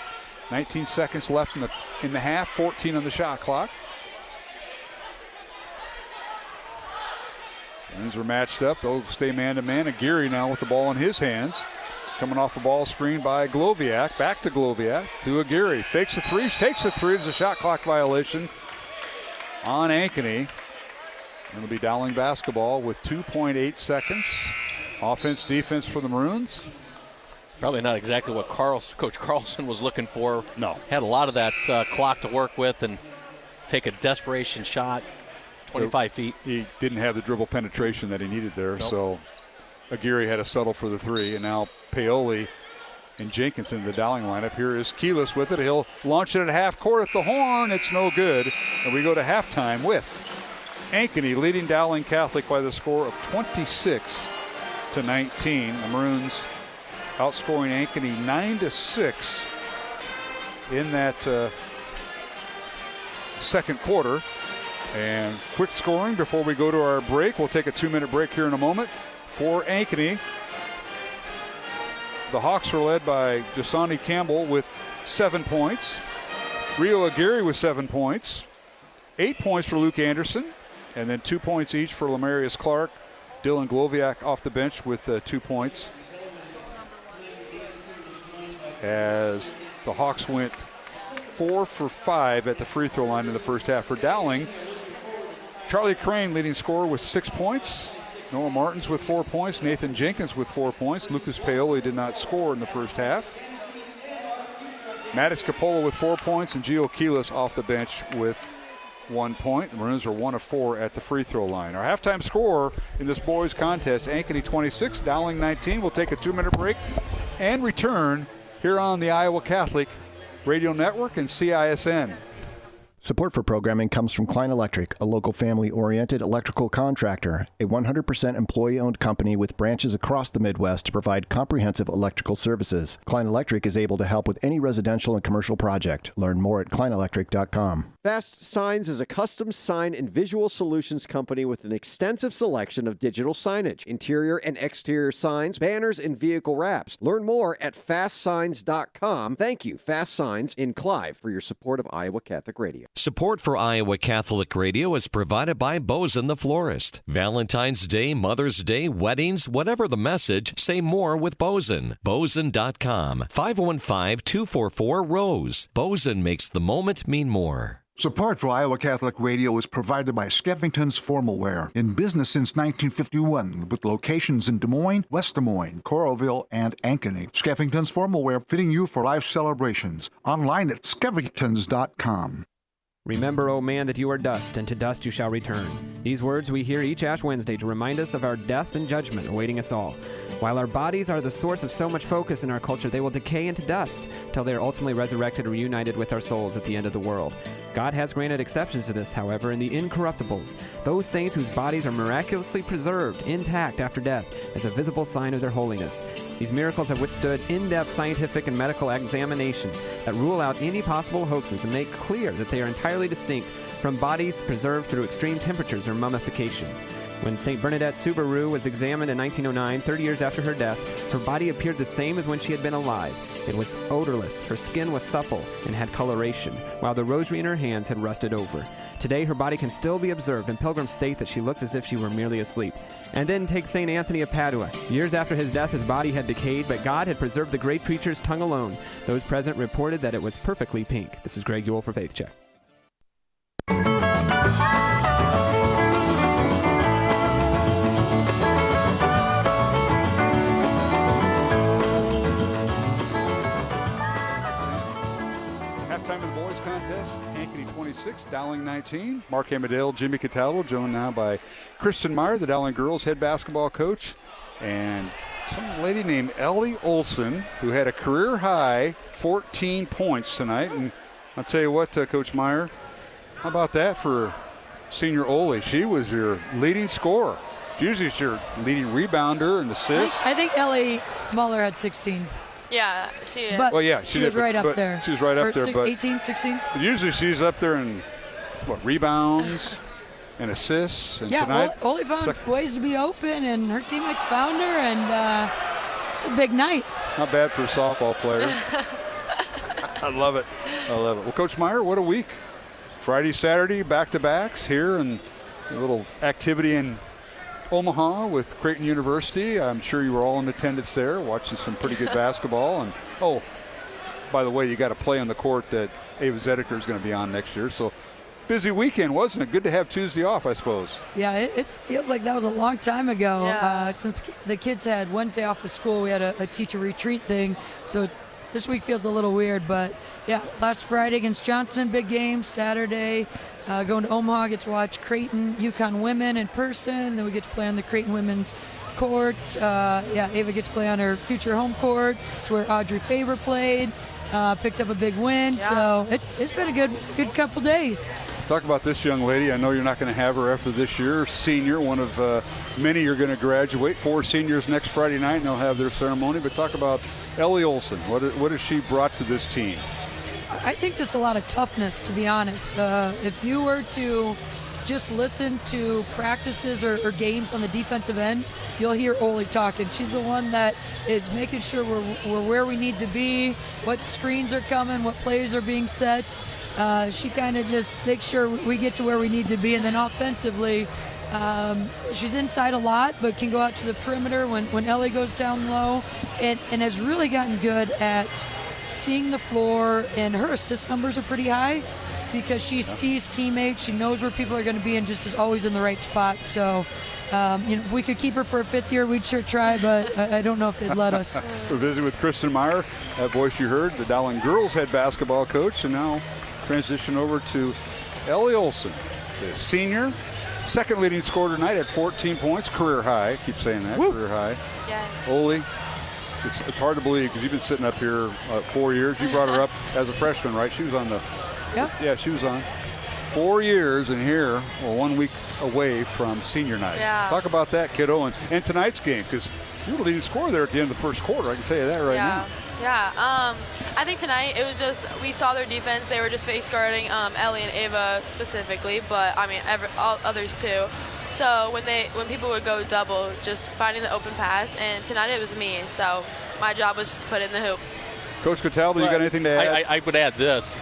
19 seconds left in the half. 14 on the shot clock. Ends are matched up. They'll stay man-to-man. Aguirre now with the ball in his hands. Coming off a ball screen by Gloviak. Back to Gloviak to Aguirre. Fakes the three, takes the three. It's a shot clock violation on Ankeny. It'll be Dowling basketball with 2.8 seconds. Offense, defense for the Maroons. Probably not exactly what Coach Carlson was looking for. No. Had a lot of that clock to work with and take a desperation shot, 25 feet. He didn't have the dribble penetration that he needed there, Nope. So Aguirre had to settle for the three, and now Paoli and Jenkins in the Dowling lineup. Here is Keyless with it. He'll launch it at half court at the horn. It's no good. And we go to halftime with Ankeny leading Dowling Catholic by the score of 26-19. The Maroons outscoring Ankeny 9-6 in that second quarter. And quick scoring before we go to our break. We'll take a 2-minute break here in a moment. For Ankeny, the Hawks are led by Dasani Campbell with 7 points. Rio Aguirre with 7 points. 8 points for Luke Anderson. And then 2 points each for Lamarius Clark. Dylan Gloviak off the bench with 2 points. As the Hawks went 4 for 5 at the free throw line in the first half. For Dowling, Charlie Crane leading scorer with 6 points. Noah Martins with 4 points. Nathan Jenkins with 4 points. Lucas Paoli did not score in the first half. Maddox Capola with 4 points, and Gio Keyless off the bench with 1 point. The Maroons are 1 of 4 at the free throw line. Our halftime score in this boys contest, Ankeny 26, Dowling 19. We'll take a 2-minute break and return here on the Iowa Catholic Radio Network and CISN. Support for programming comes from Klein Electric, a local family-oriented electrical contractor, a 100% employee-owned company with branches across the Midwest to provide comprehensive electrical services. Klein Electric is able to help with any residential and commercial project. Learn more at kleinelectric.com. Fast Signs is a custom sign and visual solutions company with an extensive selection of digital signage, interior and exterior signs, banners, and vehicle wraps. Learn more at fastsigns.com. Thank you, Fast Signs in Clive, for your support of Iowa Catholic Radio. Support for Iowa Catholic Radio is provided by Bozen the Florist. Valentine's Day, Mother's Day, weddings, whatever the message, say more with Bozen. Bozen.com. 515-244-ROSE. Bozen makes the moment mean more. Support for Iowa Catholic Radio is provided by Skeffington's Formal Wear, in business since 1951, with locations in Des Moines, West Des Moines, Coralville, and Ankeny. Skeffington's Formal Wear, fitting you for life celebrations. Online at skeffingtons.com. Remember, O man, that you are dust, and to dust you shall return. These words we hear each Ash Wednesday to remind us of our death and judgment awaiting us all. While our bodies are the source of so much focus in our culture, they will decay into dust till they are ultimately resurrected or reunited with our souls at the end of the world. God has granted exceptions to this, however, in the incorruptibles, those saints whose bodies are miraculously preserved intact after death as a visible sign of their holiness. These miracles have withstood in-depth scientific and medical examinations that rule out any possible hoaxes and make clear that they are entirely distinct from bodies preserved through extreme temperatures or mummification. When St. Bernadette Subaru was examined in 1909, 30 years after her death, her body appeared the same as when she had been alive. It was odorless, her skin was supple and had coloration, while the rosary in her hands had rusted over. Today, her body can still be observed, and pilgrims state that she looks as if she were merely asleep. And then take St. Anthony of Padua. Years after his death, his body had decayed, but God had preserved the great preacher's tongue alone. Those present reported that it was perfectly pink. This is Greg Ewell for Faith Check. Halftime in the boys contest, Ankeny 26, Dowling 19. Mark Amadale, Jimmy Cataldo, joined now by Kristen Marr, the Dowling girls head basketball coach, and some lady named Ellie Olson, who had a career high 14 points tonight. And I'll tell you what, Coach Meyer, how about that for senior Ole? She was your leading scorer. Usually she's your leading rebounder and assist. I think Ellie Muller had 16. Yeah, she is. But well, yeah, she was right up there. She was right up there. But 18, 16? Usually she's up there in, rebounds and assists. And yeah, tonight, Ole found ways to be open, and her teammates found her, and a big night. Not bad for a softball player. I love it. I love it. Well, Coach Meyer, what a week. Friday, Saturday, back-to-backs here, and a little activity in Omaha with Creighton University. I'm sure you were all in attendance there, watching some pretty good basketball. And oh, by the way, you got to play on the court that Ava Zedeker is going to be on next year. So busy weekend, wasn't it? Good to have Tuesday off, I suppose. Yeah, it feels like that was a long time ago. Yeah. Since the kids had Wednesday off of school, we had a teacher retreat thing. So this week feels a little weird, but yeah, last Friday against Johnston, big game. Saturday, going to Omaha, get to watch Creighton, UConn women in person. Then we get to play on the Creighton women's court. Ava gets to play on her future home court, to where Audrey Faber played. Picked up a big win, so it's been a good couple days. Talk about this young lady. I know you're not going to have her after this year. Senior, one of many you're going to graduate. 4 seniors next Friday night, and they'll have their ceremony. But talk about Ellie Olson. What has she brought to this team? I think just a lot of toughness, to be honest. If you were to just listen to practices or games on the defensive end, you'll hear Ole talking. She's the one that is making sure we're where we need to be, what screens are coming, what plays are being set. She kind of just makes sure we get to where we need to be. And then offensively, she's inside a lot, but can go out to the perimeter when Ellie goes down low, and has really gotten good at seeing the floor, and her assist numbers are pretty high because she sees teammates, she knows where people are going to be, and just is always in the right spot. So, if we could keep her for a 5th year, we'd sure try, but I don't know if they'd let us. We're visiting with Kristen Meyer, that voice you heard, the Dowling girls head basketball coach, and now transition over to Ellie Olson, the senior, second leading scorer tonight at 14 points, career high. I keep saying that, career high. Yeah. Ole, it's hard to believe because you've been sitting up here 4 years. You brought her up as a freshman, right? She was on the. Yep. Yeah, she was on. 4 years, and here we're 1 week away from senior night. Yeah. Talk about that, kiddo, and tonight's game, because you were the leading scorer there at the end of the first quarter. I can tell you that right now. Yeah. I think tonight it was just we saw their defense. They were just face guarding Ellie and Ava specifically, but I mean all others too. So when people would go double, just finding the open pass, and tonight it was me. So my job was to put in the hoop. Coach Cataldo, you got anything to add? I would add this.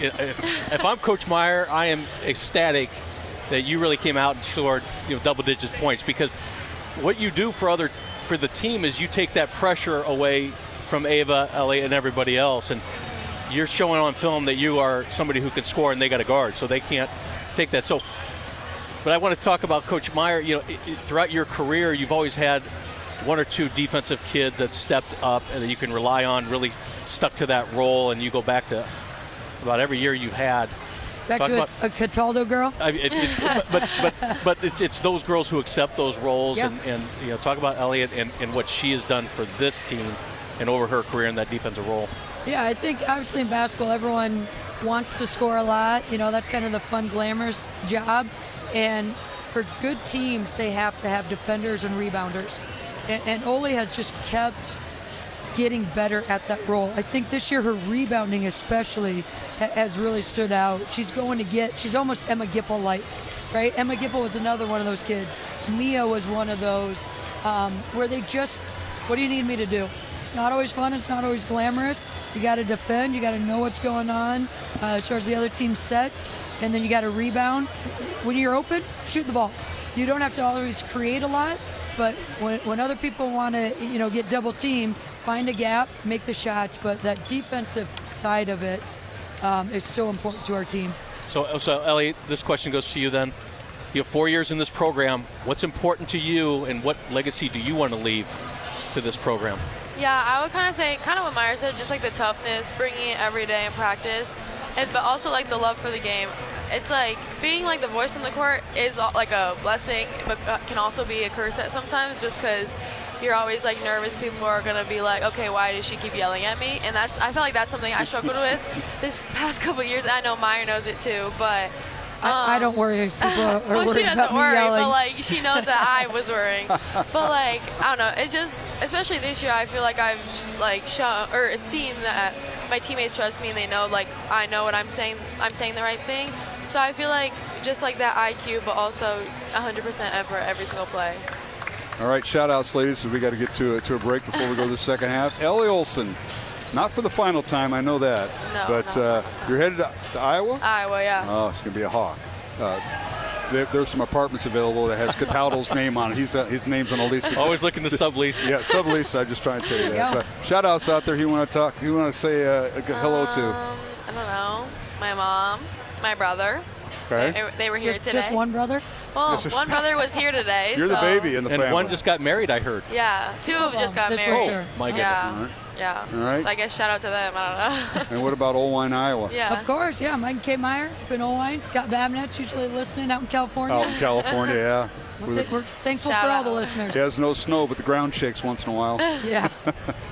If I'm Coach Meyer, I am ecstatic that you really came out and scored double-digit points, because what you do for the team is you take that pressure away from Ava, Ellie, and everybody else, and you're showing on film that you are somebody who can score, and they got a guard, so they can't take that. So, but I want to talk about Coach Meyer. Throughout your career, you've always had one or two defensive kids that stepped up and that you can rely on, really stuck to that role, and you go back to about every year you've had. Back to a Cataldo girl? But it's those girls who accept those roles, yep. and talk about Elliot and what she has done for this team and over her career in that defensive role. Yeah, I think obviously in basketball everyone wants to score a lot. That's kind of the fun, glamorous job. And for good teams, they have to have defenders and rebounders. And Oli has just kept getting better at that role. I think this year her rebounding especially has really stood out. She's almost Emma Gipple-like, right? Emma Gipple was another one of those kids. Mia was one of those where they just, what do you need me to do? It's not always fun. It's not always glamorous. You got to defend. You got to know what's going on as far as the other team's sets, and then you got to rebound. When you're open, shoot the ball. You don't have to always create a lot, but when other people want to, get double teamed, find a gap, make the shots. But that defensive side of it is so important to our team. So Ellie, this question goes to you then. You have 4 years in this program. What's important to you, and what legacy do you want to leave to this program? Yeah, I would kind of say, what Meyer said, just like the toughness, bringing it every day in practice, but also like the love for the game. It's like being like the voice on the court is like a blessing, but can also be a curse at sometimes, just because you're always like nervous. People are gonna be like, okay, why does she keep yelling at me? And I feel like that's something I struggled with this past couple of years. I know Meyer knows it too, but I don't worry if people are worried she doesn't about me worry, yelling. but like she knows that I was worrying. But like I don't know, it's just, especially this year, I feel like I've like shown or seen that my teammates trust me and they know like I know what I'm saying. I'm saying the right thing. So I feel like just like that IQ, but also 100% effort every single play. All right, shout outs, ladies, so we got to get to a break before we go to the second half. Ellie Olson, not for the final time, I know that. No, but you're headed to Iowa? Iowa, yeah. Oh, it's going to be a hawk. There's some apartments available that has Cataldo's name on it. His name's on the lease. Always looking to sublease. Yeah, sublease. I'm just trying to tell you that. Yeah. But shout outs out there. Who you want to talk? Who you want to say a hello to? I don't know. My mom, my brother. Okay. They were here today. Just one brother? Well, one brother was here today. You're the baby in the family. And one just got married, I heard. Yeah, two of them just got This married. winter. My goodness. Yeah. Yeah. All right. So I guess shout out to them. I don't know. And what about Old Wine, Iowa? Yeah. Of course, yeah. Mike K. Meyer, been Wine. Scott Babnett's usually listening out in California. Out in California, yeah. We're thankful Shout for all out. the listeners. It has no snow, but the ground shakes once in a while. Yeah.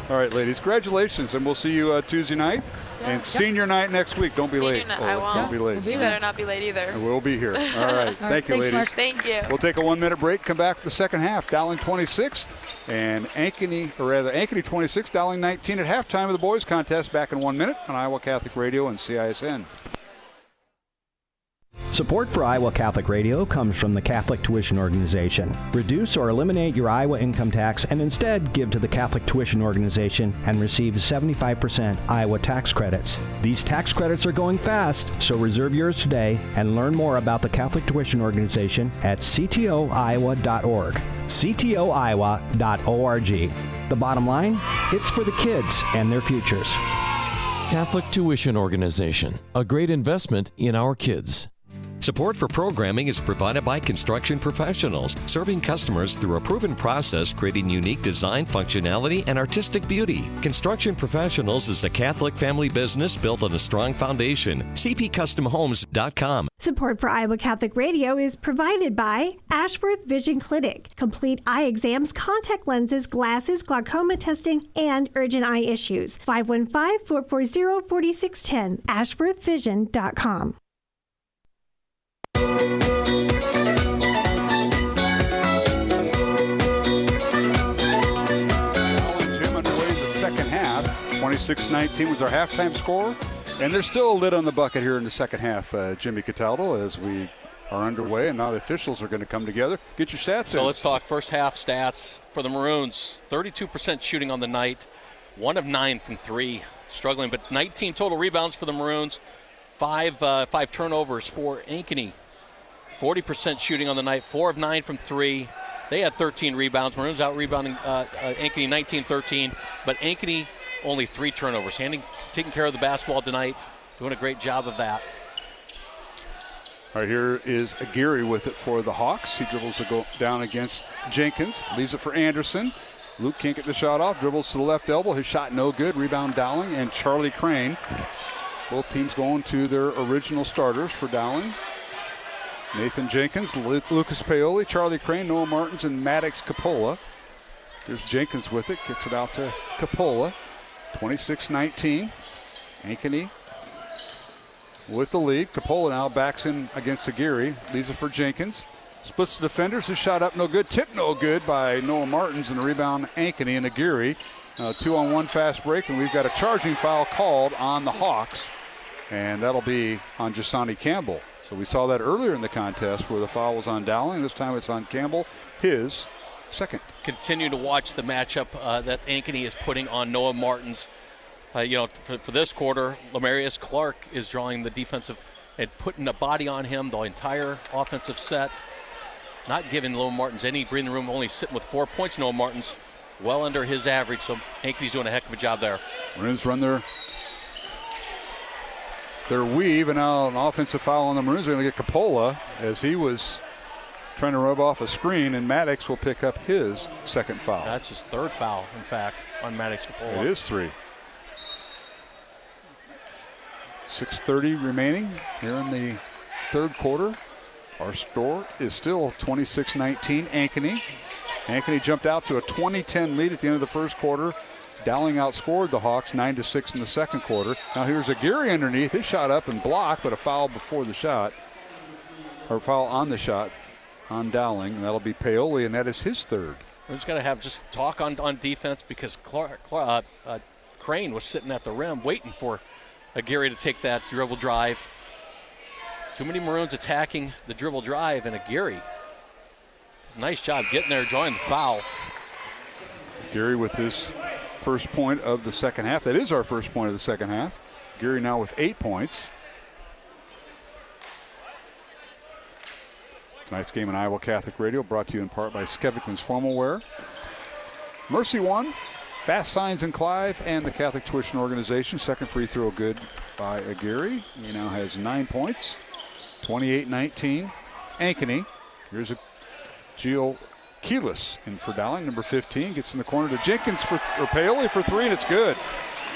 All right, ladies. Congratulations, and we'll see you Tuesday night. And senior night next week. Don't be Senior late. night, I won't. Don't be late. We'll be You better not be late either. We'll be here. All right. Thank you, thanks, ladies. Mark. Thank you. We'll take a 1-minute break, come back for the second half. Dowling 26 and Ankeny 26, Dowling 19 at halftime of the boys contest. Back in 1 minute on Iowa Catholic Radio and CISN. Support for Iowa Catholic Radio comes from the Catholic Tuition Organization. Reduce or eliminate your Iowa income tax and instead give to the Catholic Tuition Organization and receive 75% Iowa tax credits. These tax credits are going fast, so reserve yours today and learn more about the Catholic Tuition Organization at ctoiowa.org. ctoiowa.org. The bottom line, it's for the kids and their futures. Catholic Tuition Organization, a great investment in our kids. Support for programming is provided by Construction Professionals, serving customers through a proven process, creating unique design, functionality, and artistic beauty. Construction Professionals is a Catholic family business built on a strong foundation. cpcustomhomes.com. Support for Iowa Catholic Radio is provided by Ashworth Vision Clinic. Complete eye exams, contact lenses, glasses, glaucoma testing, and urgent eye issues. 515-440-4610. ashworthvision.com. Jim underway in the second half. 26-19 was our halftime score. And there's still a lid on the bucket here in the second half, Jimmy Cataldo, as we are underway. And now the officials are going to come together. Get your stats in. So let's talk first half stats for the Maroons. 32% shooting on the night. 1 of 9 from 3. Struggling, but 19 total rebounds for the Maroons. Five turnovers for Ankey. 40% shooting on the night. 4 of 9 from 3. They had 13 rebounds. Maroons out-rebounding Ankey 19-13. But Ankey only 3 turnovers. Taking care of the basketball tonight. Doing a great job of that. All right, here is Gary with it for the Hawks. He dribbles to go down against Jenkins. Leaves it for Anderson. Luke can't get the shot off. Dribbles to the left elbow. His shot no good. Rebound Dowling and Charlie Crane. Both teams going to their original starters for Dowling. Nathan Jenkins, Lucas Paoli, Charlie Crane, Noah Martins, and Maddox Capola. There's Jenkins with it. Gets it out to Capola. 26-19. Ankeny with the lead. Capola now backs in against Aguirre. Leaves it for Jenkins. Splits the defenders. His shot up no good. Tip no good by Noah Martins, and a rebound Ankeny and Aguirre. 2-on-1 fast break, and we've got a charging foul called on the Hawks, and that'll be on Jasani Campbell. So we saw that earlier in the contest where the foul was on Dowling. This time it's on Campbell, his second. Continue to watch the matchup that Ankeny is putting on Noah Martins. For this quarter, Lamarius Clark is drawing the defensive and putting a body on him the entire offensive set. Not giving Noah Martins any breathing room, only sitting with 4 points. Noah Martins well under his average, so Ankeny's doing a heck of a job there. Maroons run their weave, and now an offensive foul on the Maroons. They're going to get Capola as he was trying to rub off a screen, and Maddox will pick up his second foul. That's his third foul, in fact, on Maddox Capola. It is 3. 6:30 remaining here in the third quarter. Our score is still 26-19 Ankeny. Ankeny jumped out to a 20-10 lead at the end of the first quarter. Dowling outscored the Hawks 9-6 in the second quarter. Now here's Aguirre underneath. His shot up and blocked, but a foul before the shot. Or foul on the shot on Dowling. That'll be Paoli, and that is his third. We're just got to have just talk on defense because Crane was sitting at the rim waiting for Aguirre to take that dribble drive. Too many Maroons attacking the dribble drive, and Aguirre does a nice job getting there, drawing the foul. Aguirre with his first point of the second half. That is our first point of the second half. Aguirre now with 8 points. Tonight's game on Iowa Catholic Radio brought to you in part by Skevington's Formal Wear, Mercy One, Fast Signs in Clive, and the Catholic Tuition Organization. Second free throw good by Aguirre. He now has 9 points. 28-19. Ankeny. Here's a Gio Keyless in for Dowling. Number 15 gets in the corner to Jenkins or Paoli for 3, and it's good.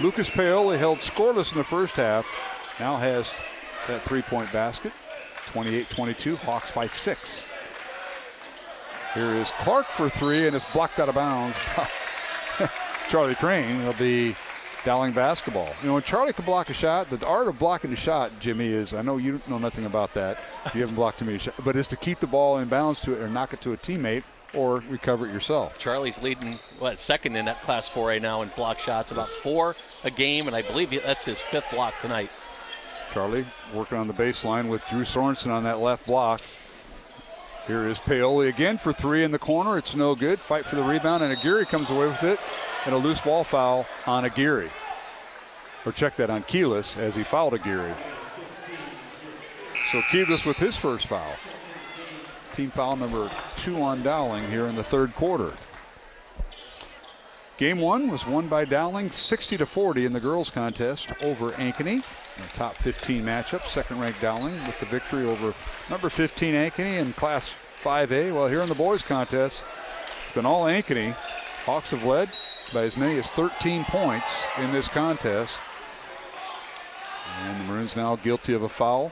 Lucas Paoli held scoreless in the first half. Now has that 3-point basket. 28-22. Hawks by 6. Here is Clark for 3, and it's blocked out of bounds by Charlie Crane. It'll be Dowling basketball. You know, when Charlie can block a shot, the art of blocking the shot, Jimmy, is, I know you know nothing about that. You haven't blocked too many shots, but is to keep the ball in bounds to it or knock it to a teammate or recover it yourself. Charlie's leading, second in that Class 4A now in block shots, about 4 a game, and I believe that's his 5th block tonight. Charlie working on the baseline with Drew Sorensen on that left block. Here is Paoli again for 3 in the corner. It's no good. Fight for the rebound, and Aguirre comes away with it. And a loose ball foul on Aguirre. Or check that on Keyless as he fouled Aguirre. So Keyless with his first foul. Team foul number 2 on Dowling here in the third quarter. Game 1 was won by Dowling 60-40 in the girls contest over Ankeny. The top 15 matchup, second-ranked Dowling with the victory over number 15 Ankeny in Class 5A. Well, here in the boys contest, it's been all Ankeny. Hawks have led by as many as 13 points in this contest. And the Maroons now guilty of a foul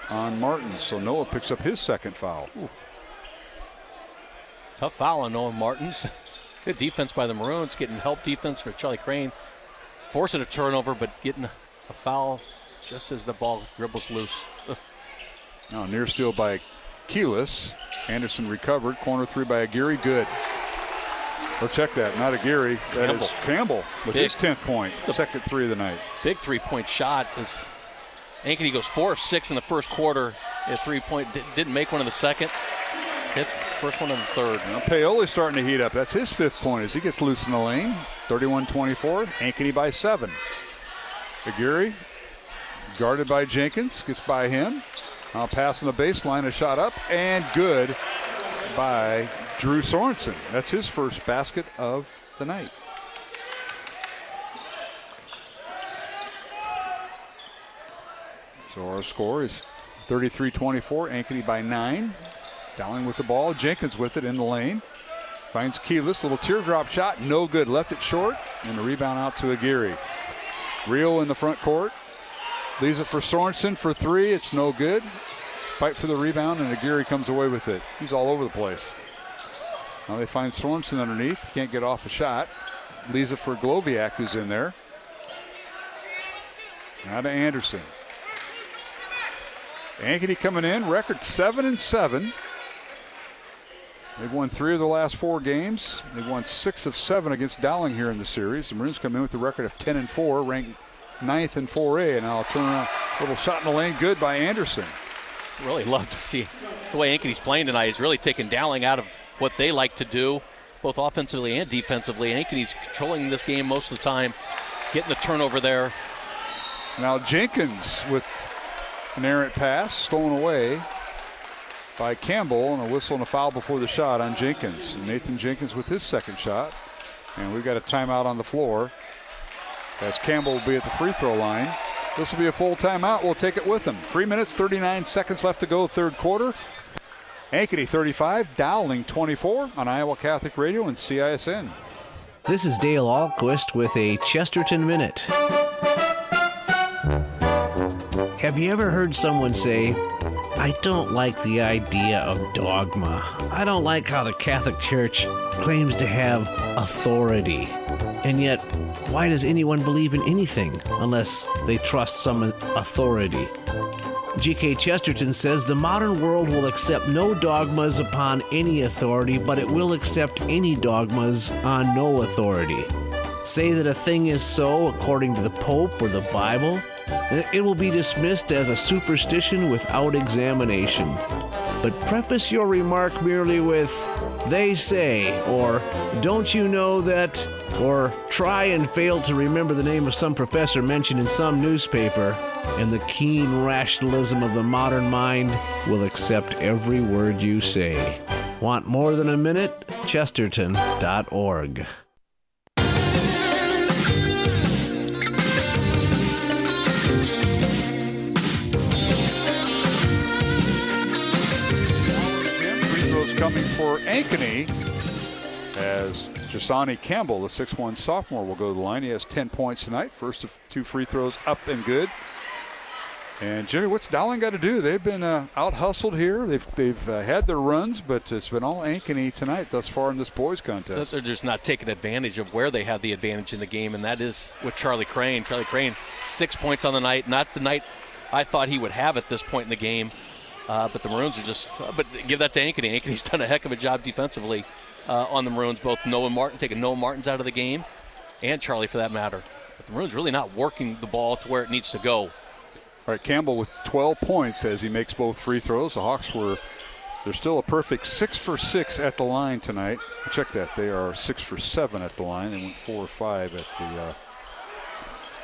on Martin. So Noah picks up his second foul. Ooh. Tough foul on Noah Martins. Good defense by the Maroons, getting help defense for Charlie Crane. Forcing a turnover, but getting a foul just as the ball dribbles loose. Now near steal by Keyless. Anderson recovered. Corner three by Aguirre. Good. Or check that, not Aguirre. That is Campbell with his 10th point. Second three of the night. Big three-point shot as Ankeny goes 4 of 6 in the first quarter. A three-point, didn't make one in the second. Hits the first one in the third. Now Paoli's starting to heat up. That's his 5th point as he gets loose in the lane. 31-24. Ankeny by 7. Aguirre guarded by Jenkins. Gets by him. Now pass on the baseline. A shot up and good by Drew Sorensen. That's his first basket of the night. So our score is 33-24. Ankeny by 9. Dowling with the ball. Jenkins with it in the lane. Finds Keyless. Little teardrop shot. No good. Left it short. And the rebound out to Aguirre. Rio in the front court. Leaves it for Sorensen for 3. It's no good. Fight for the rebound, and Aguirre comes away with it. He's all over the place. Now they find Sorensen underneath. Can't get off a shot. Leaves it for Gloviak, who's in there. Now to Anderson. Ankeny coming in. Record 7-7. They've won 3 of the last 4 games. They've won 6 of 7 against Dowling here in the series. The Maroons come in with a record of 10-4, ranked 9th in 4A. And now I'll turn around. Little shot in the lane, good by Anderson. Really love to see the way Ankeny's playing tonight. He's really taking Dowling out of what they like to do, both offensively and defensively. Ankeny's controlling this game most of the time, getting the turnover there. Now Jenkins with an errant pass, stolen away by Campbell, and a whistle and a foul before the shot on Jenkins. And Nathan Jenkins with his second shot. And we've got a timeout on the floor as Campbell will be at the free throw line. This will be a full timeout. We'll take it with him. 3 minutes, 39 seconds left to go, third quarter. Ankeny 35, Dowling 24 on Iowa Catholic Radio and CISN. This is Dale Ahlquist with a Chesterton Minute. Have you ever heard someone say, "I don't like the idea of dogma. I don't like how the Catholic Church claims to have authority. And yet, why does anyone believe in anything unless they trust some authority?" G.K. Chesterton says the modern world will accept no dogmas upon any authority, but it will accept any dogmas on no authority. Say that a thing is so according to the Pope or the Bible, it will be dismissed as a superstition without examination. But preface your remark merely with, "They say," or "Don't you know that," or try and fail to remember the name of some professor mentioned in some newspaper, and the keen rationalism of the modern mind will accept every word you say. Want more than a minute? Chesterton.org. Coming for Ankeny as Jasani Campbell, the 6'1 sophomore, will go to the line. He has 10 points tonight. First of 2 free throws up and good. And Jimmy, what's Dowling got to do? They've been out-hustled here. They've had their runs, but it's been all Ankeny tonight thus far in this boys contest. They're just not taking advantage of where they have the advantage in the game, and that is with Charlie Crane. Charlie Crane, 6 points on the night. Not the night I thought he would have at this point in the game. But the Maroons are just, but give that to Ankeny. Ankeny's done a heck of a job defensively on the Maroons, both Noah Martin, taking Noah Martins out of the game, and Charlie for that matter. But the Maroons really not working the ball to where it needs to go. All right, Campbell with 12 points as he makes both free throws. The Hawks they're still a perfect 6 for 6 at the line tonight. Check that, they are 6 for 7 at the line. They went 4 or 5 at the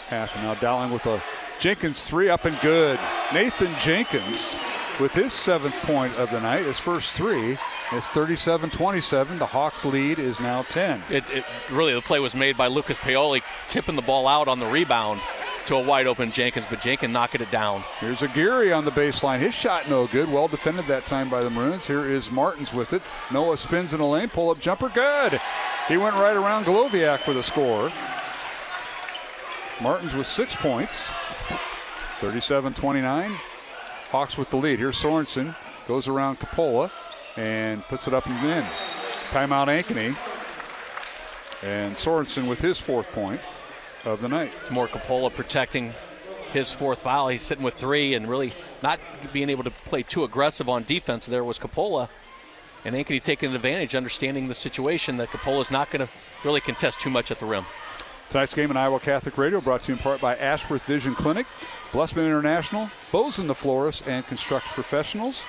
half. And now Dowling with a Jenkins 3 up and good. Nathan Jenkins with his 7th point of the night, his first 3, It's 37-27. The Hawks lead is now 10. It really, the play was made by Lucas Paoli, tipping the ball out on the rebound to a wide open Jenkins, but Jenkins knocking it down. Here's Aguirre on the baseline. His shot no good. Well defended that time by the Maroons. Here is Martins with it. Noah spins in the lane. Pull-up jumper. Good. He went right around Goloviak for the score. Martins with 6 points. 37-29. Hawks with the lead. Here's Sorensen. Goes around Coppola and puts it up and in. Timeout Ankeny. And Sorensen with his 4th point of the night. It's more Coppola protecting his 4th foul. He's sitting with 3 and really not being able to play too aggressive on defense. There was Coppola. And Ankeny taking advantage, understanding the situation that Coppola's not going to really contest too much at the rim. Tonight's game on Iowa Catholic Radio brought to you in part by Ashworth Vision Clinic, Blessman International, Bozen the Florist, and Construction Professionals.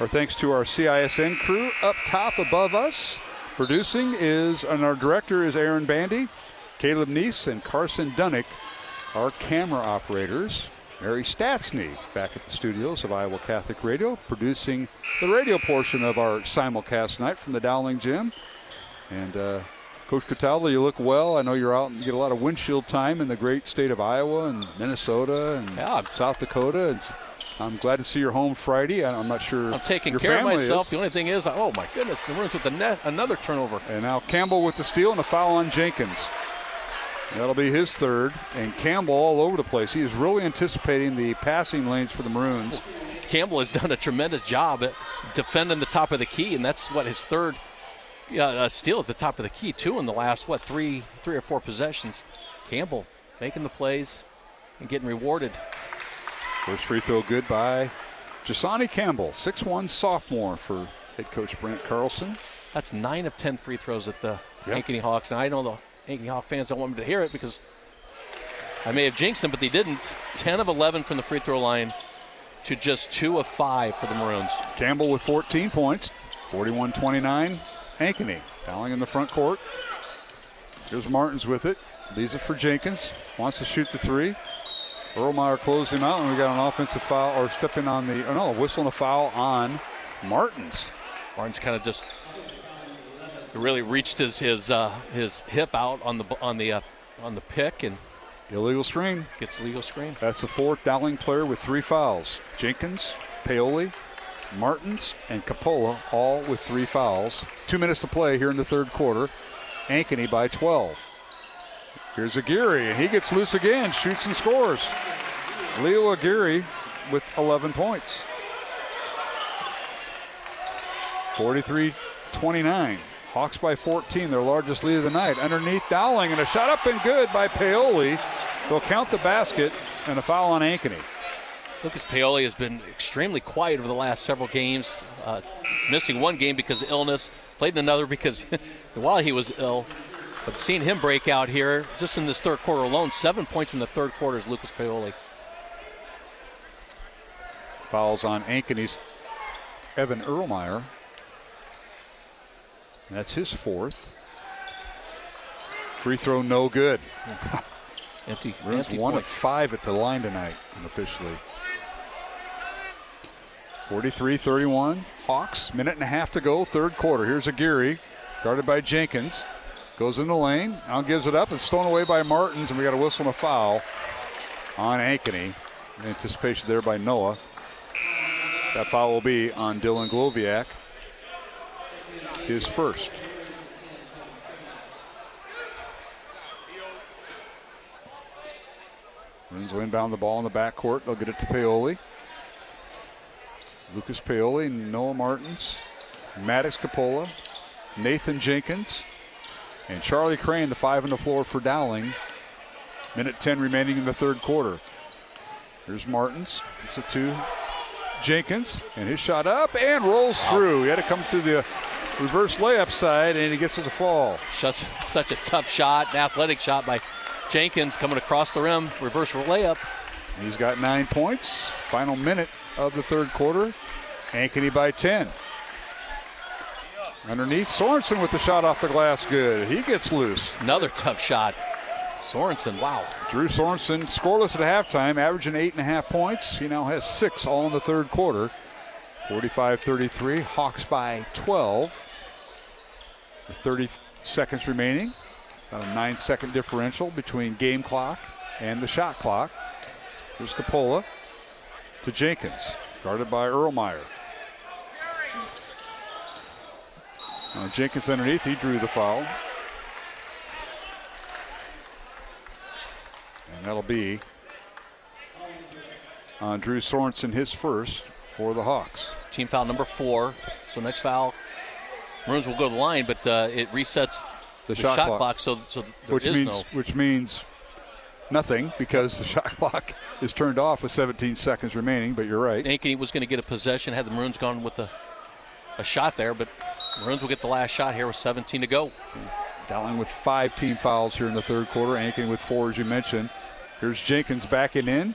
Our thanks to our CISN crew up top above us. Producing and our director is Aaron Bandy, Caleb Neese, and Carson Dunnick, our camera operators. Mary Statsny back at the studios of Iowa Catholic Radio, producing the radio portion of our simulcast tonight from the Dowling Gym. And Coach Cataldo, you look well. I know you're out and you get a lot of windshield time in the great state of Iowa and Minnesota and South Dakota. And I'm glad to see you're home Friday. I'm not sure. I'm taking care of myself. The only thing is, oh my goodness, the Maroons with another turnover. And now Campbell with the steal and a foul on Jenkins. That'll be his 3rd. And Campbell all over the place. He is really anticipating the passing lanes for the Maroons. Campbell has done a tremendous job at defending the top of the key, and that's what his 3rd steal at the top of the key, too, in the last, 3 or 4 possessions. Campbell making the plays and getting rewarded. First free throw good by Jasani Campbell, 6'1" sophomore for head coach Brant Carlson. That's 9 of 10 free throws at the Ankeny Hawks. And I know the Ankeny Hawk fans don't want me to hear it because I may have jinxed them, but they didn't. 10 of 11 from the free throw line to just 2 of 5 for the Maroons. Campbell with 14 points, 41-29. Ankeny Dowling in the front court. Here's Martins with it. Leaves it for Jenkins. Wants to shoot the 3. Erlmeyer closed him out, and we got an offensive foul, or stepping on the, whistle and a foul on Martins. Martins kind of just really reached his hip out on the pick and illegal screen. Gets legal screen. That's the 4th Dowling player with 3 fouls. Jenkins, Paoli, Martins, and Coppola all with 3 fouls. 2 minutes to play here in the 3rd quarter. Ankeny by 12. Here's Aguirre, and he gets loose again, shoots and scores. Leo Aguirre with 11 points. 43-29. Hawks by 14, their largest lead of the night. Underneath Dowling, and a shot up and good by Paoli. They'll count the basket, and a foul on Ankeny. Lucas Paoli has been extremely quiet over the last several games, missing 1 game because of illness, played in another because while he was ill. But seeing him break out here, just in this 3rd quarter alone, 7 points in the 3rd quarter is Lucas Paoli. Fouls on Ankeny's Evan Erlmeyer. That's his 4th. Free throw no good. Empty 1 of 5 at the line tonight, unofficially. 43-31. Hawks, minute and a half to go, 3rd quarter. Here's Aguirre, guarded by Jenkins. Goes in the lane, now gives it up. It's stolen away by Martins, and we got a whistle and a foul on Ankeny. Anticipation there by Noah. That foul will be on Dylan Goloviak, his 1st. Maroons will inbound the ball in the backcourt. They'll get it to Paoli. Lucas Paoli, Noah Martins, Maddox Coppola, Nathan Jenkins, and Charlie Crane, the 5 on the floor for Dowling. Minute 10 remaining in the 3rd quarter. Here's Martins. It's it to Jenkins, and his shot up and rolls through. He had to come through the reverse layup side, and he gets it to fall. Such a tough shot, an athletic shot by Jenkins coming across the rim, reverse layup. He's got 9 points. Final minute of the 3rd quarter. Ankeny by 10. Underneath, Sorensen with the shot off the glass, good. He gets loose. Another tough shot. Sorensen, wow. Drew Sorensen, scoreless at halftime, averaging 8.5 points. He now has 6 all in the 3rd quarter. 45-33, Hawks by 12. With 30 seconds remaining. About a 9-second differential between game clock and the shot clock. Here's Coppola to Jenkins, guarded by Erlmeyer. Now Jenkins underneath, he drew the foul. And that'll be on Drew Sorensen, his first for the Hawks. Team foul number 4. So next foul, Maroons will go to the line, but it resets the shot clock. So which means nothing, because the shot clock is turned off with 17 seconds remaining, but you're right. Ankey was going to get a possession had the Maroons gone with a shot there, but Maroons will get the last shot here with 17 to go. Dowling with 5 team fouls here in the third quarter. Ankey with 4, as you mentioned. Here's Jenkins backing in.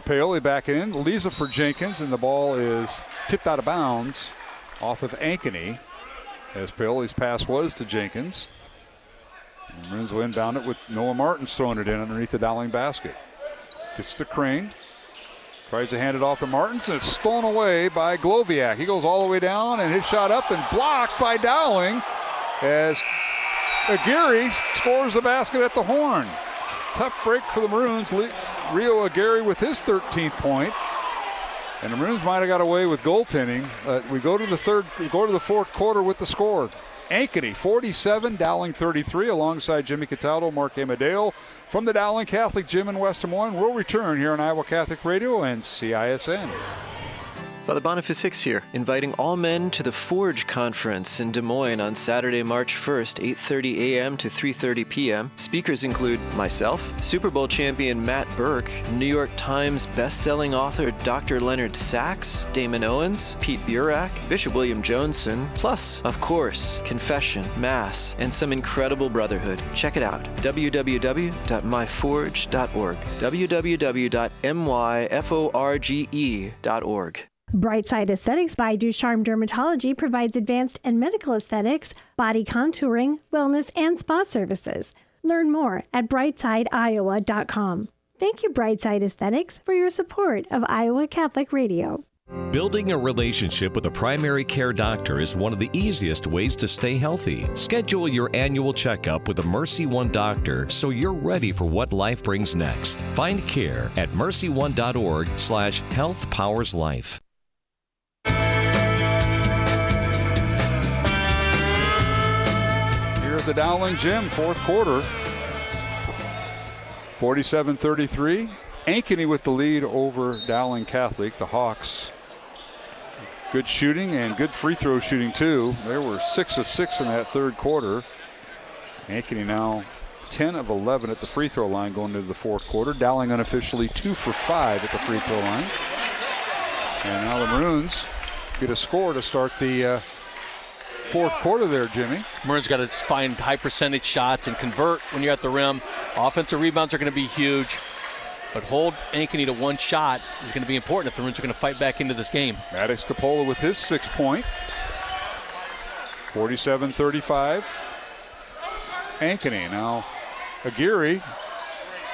Paoli backing in. Lisa for Jenkins, and the ball is tipped out of bounds off of Ankeny, as Paoli's pass was to Jenkins. And Maroons will inbound it with Noah Martins throwing it in underneath the Dowling basket. Gets to Crane. Tries to hand it off to Martins, and it's stolen away by Gloviak. He goes all the way down, and his shot up and blocked by Dowling as Aguirre scores the basket at the horn. Tough break for the Maroons. Rio Aguirre with his 13th point. And the Maroons might have got away with goaltending. We go to the fourth quarter with the score. Ankeny 47, Dowling 33, alongside Jimmy Cataldo, Mark Amadeo from the Dowling Catholic Gym in West Des Moines. We'll return here on Iowa Catholic Radio and CISN. Father Boniface Hicks here, inviting all men to the Forge Conference in Des Moines on Saturday, March 1st, 8:30 a.m. to 3:30 p.m. Speakers include myself, Super Bowl champion Matt Burke, New York Times best-selling author Dr. Leonard Sachs, Damon Owens, Pete Burak, Bishop William Joensen, plus, of course, confession, mass, and some incredible brotherhood. Check it out, www.myforge.org, www.myforge.org. Brightside Aesthetics by Ducharme Dermatology provides advanced and medical aesthetics, body contouring, wellness, and spa services. Learn more at brightsideiowa.com. Thank you, Brightside Aesthetics, for your support of Iowa Catholic Radio. Building a relationship with a primary care doctor is one of the easiest ways to stay healthy. Schedule your annual checkup with a Mercy One doctor so you're ready for what life brings next. Find care at mercyone.org/healthpowerslife. Here at the Dowling Gym, fourth quarter. 47-33. Ankeny with the lead over Dowling Catholic. The Hawks, good shooting and good free throw shooting too. They were 6 of 6 in that third quarter. Ankeny now 10 of 11 at the free throw line going into the fourth quarter. Dowling unofficially 2 for 5 at the free throw line. And now the Maroons get a score to start the fourth quarter there, Jimmy. Maroons got to find high percentage shots and convert when you're at the rim. Offensive rebounds are going to be huge, but hold Ankeny to one shot is going to be important if the Maroons are going to fight back into this game. Maddox Coppola with his 6th point. 47-35. Ankeny now. Aguirre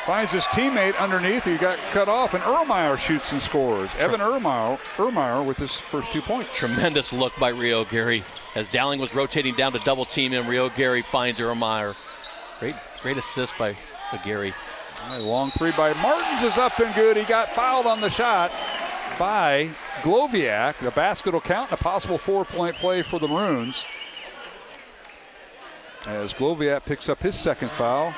finds his teammate underneath. He got cut off, and Erlmeyer shoots and scores. Evan Erlmeyer with his first 2 points. Tremendous look by Rio Aguirre. As Dowling was rotating down to double team him, Rio Aguirre finds Erlmeyer. Great assist by Aguirre. A long three by Martins is up and good. He got fouled on the shot by Gloviak. The basket will count, a possible 4-point play for the Maroons. As Gloviak picks up his second foul.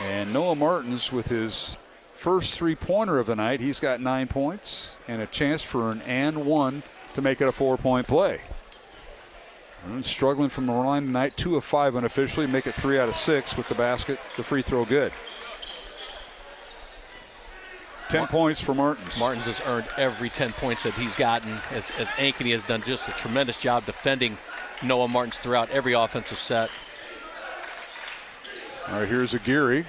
And Noah Martins with his first three-pointer of the night. He's got 9 points and a chance for an and one to make it a 4-point play. Maroons struggling from the line tonight, 2 of 5 unofficially, make it 3 out of 6 with the basket, the free throw good. 10 points for Martins. Martins has earned every 10 points that he's gotten, as Ankeny has done just a tremendous job defending Noah Martins throughout every offensive set. All right, here's Aguirre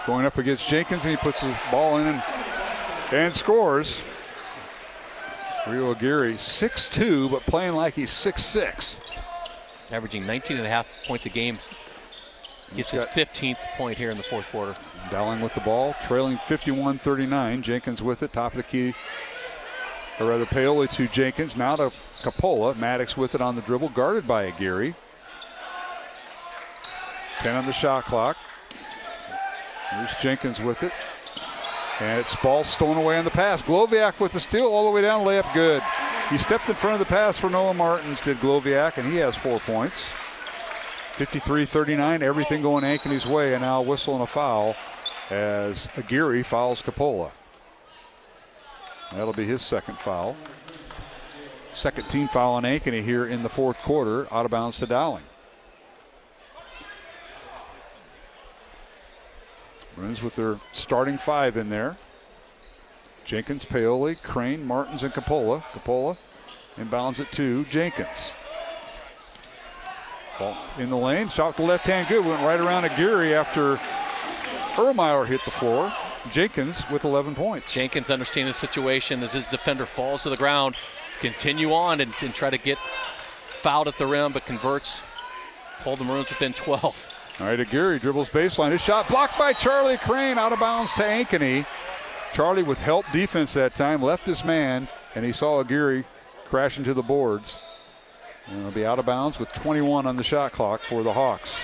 going up against Jenkins, and he puts the ball in and scores. Rio Aguirre, 6'2", but playing like he's 6'6". Averaging 19.5 points a game. Gets his 15th point here in the fourth quarter. Dowling with the ball, trailing 51-39. Jenkins with it, top of the key or rather Paoli to Jenkins, now to Coppola. Maddox with it on the dribble, guarded by Aguirre. 10 on the shot clock. Here's Jenkins with it. And it's ball stolen away on the pass. Gloviak with the steal all the way down, layup good. He stepped in front of the pass for Noah Martins, did Gloviak, and he has 4 points. 53-39, everything going Ankey's way, and now a whistle and a foul as Aguirre fouls Coppola. That'll be his second foul. Second team foul on Ankey here in the fourth quarter, out of bounds to Dowling. Bruins with their starting 5 in there. Jenkins, Paoli, Crane, Martins, and Coppola. Coppola inbounds it to Jenkins. Ball in the lane, shot to left hand good, went right around Aguirre after Erlmeyer hit the floor. Jenkins with 11 points. Jenkins understanding the situation as his defender falls to the ground. Continue on and try to get fouled at the rim, but converts. Hold the Maroons within 12. All right, Aguirre dribbles baseline. His shot blocked by Charlie Crane, out of bounds to Ankeny. Charlie with help defense that time, left his man, and he saw Aguirre crash into the boards. And it'll be out of bounds with 21 on the shot clock for the Hawks.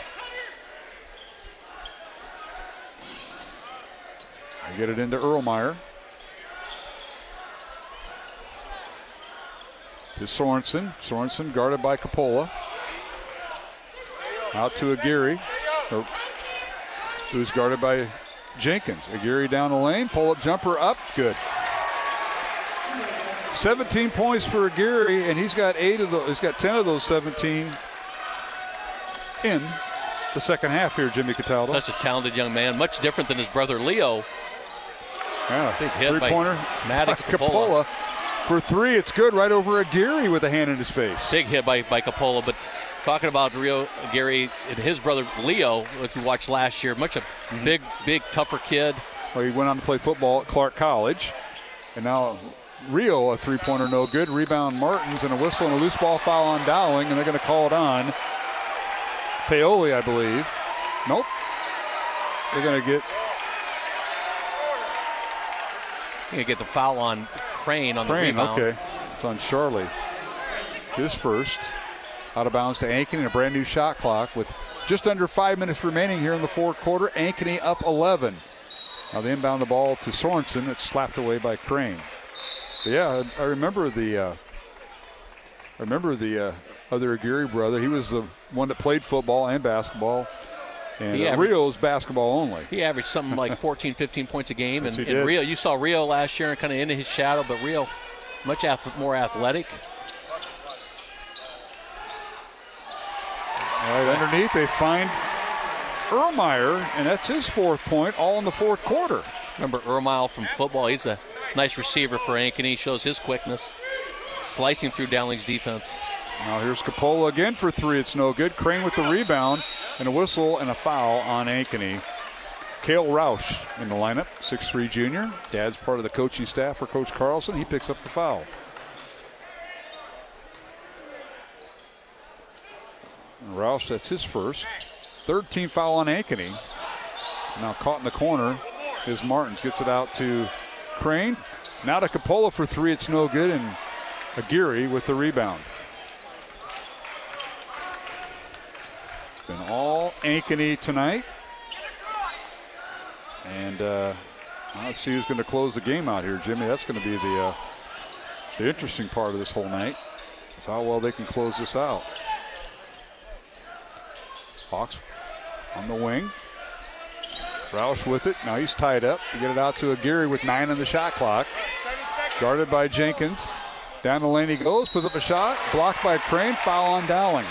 They get it into Erlmeyer. To Sorensen. Sorensen guarded by Coppola. Out to Aguirre, who's guarded by Jenkins. Aguirre down the lane, pull-up jumper up, good. 17 points for Aguirre, and he's got 10 of those 17 in the second half here, Jimmy Cataldo. Such a talented young man, much different than his brother Leo. Yeah, big hit three-pointer by Maddox Coppola. For 3, it's good, right over Aguirre with a hand in his face. Big hit by Coppola, but talking about Rio Aguirre and his brother Leo, as we watched last year, much a big, tougher kid. Well, he went on to play football at Clark College, and now Rio, a three-pointer no good. Rebound Martins, and a whistle and a loose ball foul on Dowling, and they're going to call it on Paoli, I believe. Nope. They're going to get the foul on Crane on the rebound. Okay. It's on Charlie. His first. Out of bounds to Ankeny, and a brand new shot clock with just under 5 minutes remaining here in the fourth quarter. Ankeny up 11. Now they inbound the ball to Sorensen. It's slapped away by Crane. But yeah, I remember the other Aguirre brother. He was the one that played football and basketball. And Rio's basketball only. He averaged something like 14, 15 points a game. Yes, and Rio, you saw Rio last year and kind of into his shadow, but Rio much more athletic. All right, underneath they find Erlmeyer, and that's his 4th point, all in the fourth quarter. Remember Erlmeyer from football. He's a nice receiver for Ankeny. Shows his quickness, slicing through Dowling's defense. Now here's Coppola again for 3. It's no good. Crane with the rebound, and a whistle and a foul on Ankeny. Cale Roush in the lineup, 6'3" junior. Dad's part of the coaching staff for Coach Carlson. He picks up the foul. And Roush, that's his first. 3rd team foul on Ankeny. Now caught in the corner is Martins. Gets it out to Crane. Now to Coppola for 3. It's no good, and Aguirre with the rebound. It's been all Ankeny tonight. And let's see who's going to close the game out here, Jimmy. That's going to be the interesting part of this whole night. Is how well they can close this out. Hawks on the wing. Roush with it. Now he's tied up. You get it out to Aguirre with 9 on the shot clock. Guarded by Jenkins. Down the lane he goes. Puts up a shot. Blocked by Crane. Foul on Dowling.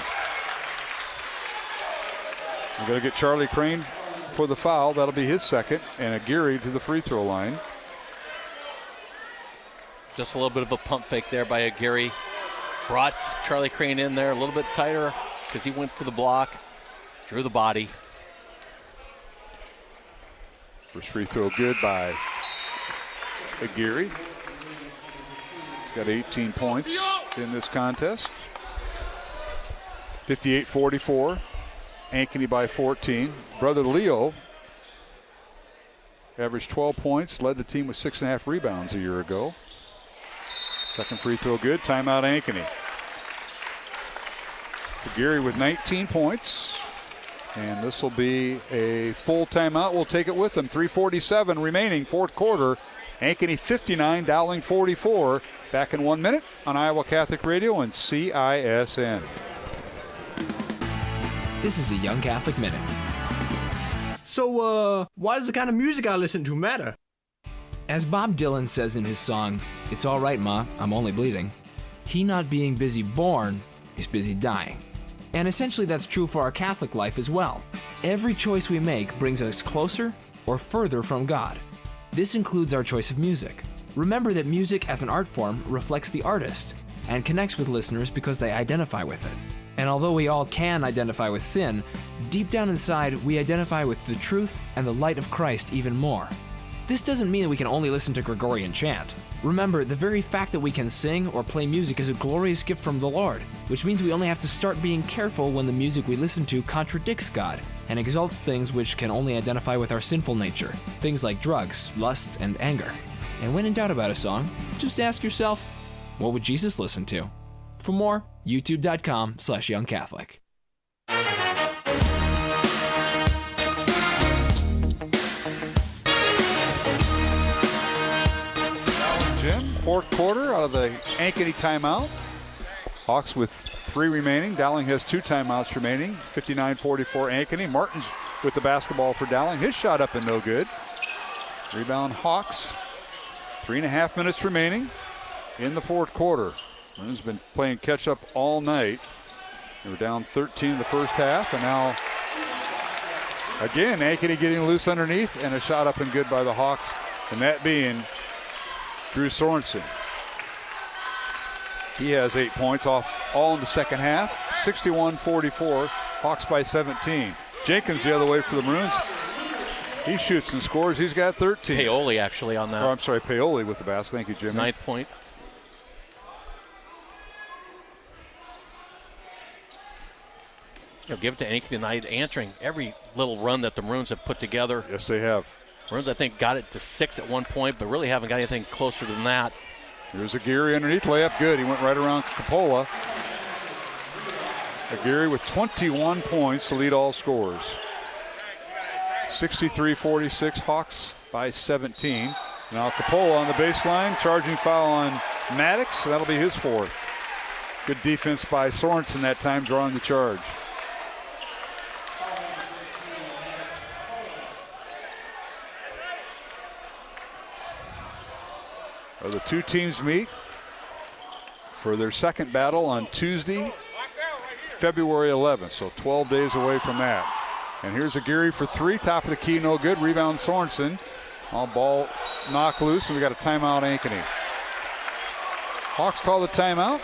We're going to get Charlie Crane for the foul. That'll be his second. And Aguirre to the free throw line. Just a little bit of a pump fake there by Aguirre. Brought Charlie Crane in there a little bit tighter because he went for the block. Drew the body. First free throw good by Aguirre. He's got 18 points in this contest. 58-44. Ankeny by 14. Brother Leo averaged 12 points, led the team with 6.5 rebounds a year ago. Second free throw good. Timeout Ankeny. Gary with 19 points. And this will be a full timeout. We'll take it with them. 3:47 remaining, fourth quarter. Ankeny 59, Dowling 44. Back in 1 minute on Iowa Catholic Radio and CISN. This is a Young Catholic Minute. So, why does the kind of music I listen to matter? As Bob Dylan says in his song, "It's all right, Ma, I'm only bleeding," he not being busy born is busy dying. And essentially that's true for our Catholic life as well. Every choice we make brings us closer or further from God. This includes our choice of music. Remember that music as an art form reflects the artist and connects with listeners because they identify with it. And although we all can identify with sin, deep down inside we identify with the truth and the light of Christ even more. This doesn't mean that we can only listen to Gregorian chant. Remember, the very fact that we can sing or play music is a glorious gift from the Lord, which means we only have to start being careful when the music we listen to contradicts God and exalts things which can only identify with our sinful nature, things like drugs, lust, and anger. And when in doubt about a song, just ask yourself, what would Jesus listen to? For more, youtube.com/youngcatholic. Fourth quarter out of the Ankeny timeout. Hawks with 3 remaining. Dowling has 2 timeouts remaining. 59-44 Ankeny. Martin's with the basketball for Dowling. His shot up and no good. Rebound Hawks. 3.5 minutes remaining in the fourth quarter. Maroon's been playing catch up all night. They were down 13 in the first half, and now again Ankeny getting loose underneath, and a shot up and good by the Hawks, and that being Drew Sorensen. He has 8 points off all in the second half. 61-44, Hawks by 17. Jenkins the other way for the Maroons. He shoots and scores. He's got 13. Paoli actually on that. Oh, I'm sorry, Paoli with the basket. Thank you, Jimmy. 9th point. Give it to Ankeny tonight, answering every little run that the Maroons have put together. Yes, they have. Maroons, I think, got it to 6 at one point, but really haven't got anything closer than that. Here's Aguirre underneath, layup good. He went right around Coppola. Aguirre with 21 points to lead all scorers. 63-46, Hawks by 17. Now Coppola on the baseline, charging foul on Maddox, so that'll be his 4th. Good defense by Sorensen that time, drawing the charge. Well, the two teams meet for their second battle on Tuesday, February 11th, so 12 days away from that. And here's Aguirre for 3, top of the key, no good. Rebound Sorensen. All ball knocked loose, and we got a timeout Ankeny. Hawks call the timeout,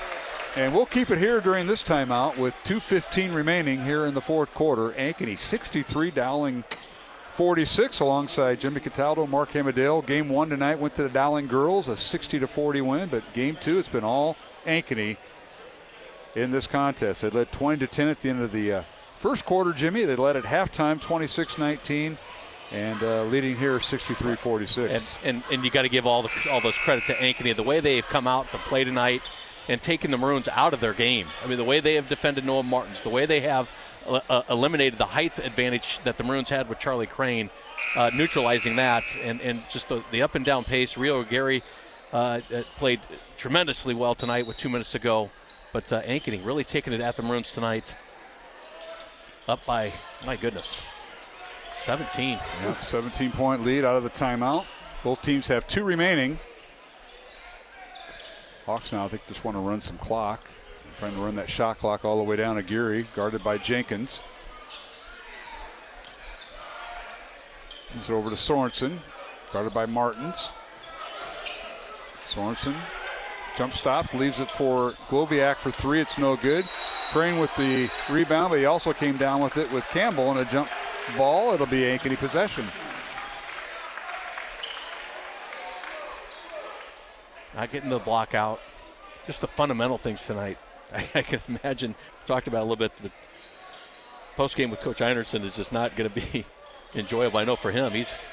and we'll keep it here during this timeout with 2:15 remaining here in the fourth quarter. Ankeny 63, Dowling 46, alongside Jimmy Cataldo, Mark Hamadale. Game 1 tonight went to the Dowling girls, a 60-40 win, but game 2, it's been all Ankeny in this contest. They led 20-10 at the end of the first quarter, Jimmy. They led at halftime 26-19, and leading here 63-46. And you got to give all those credit to Ankeny. The way they've come out to play tonight and taken the Maroons out of their game. I mean, the way they have defended Noah Martins, the way they have eliminated the height advantage that the Maroons had with Charlie Crane, neutralizing that, and just the up and down pace. Rio Gary played tremendously well tonight with 2 minutes to go, but Ankeny really taking it at the Maroons tonight, up by, my goodness, 17. Yep, 17-point lead out of the timeout. Both teams have 2 remaining. Hawks now, I think, just want to run some clock. Trying to run that shot clock all the way down. Aguirre, guarded by Jenkins. It's over to Sorensen, guarded by Martins. Sorensen, jump stop, leaves it for Gloviak for 3. It's no good. Crane with the rebound, but he also came down with it with Campbell and a jump ball. It'll be Ankeny possession. Not getting the block out. Just the fundamental things tonight. I can imagine, talked about a little bit, the post-game with Coach Einertson is just not going to be enjoyable. I know for him, he's...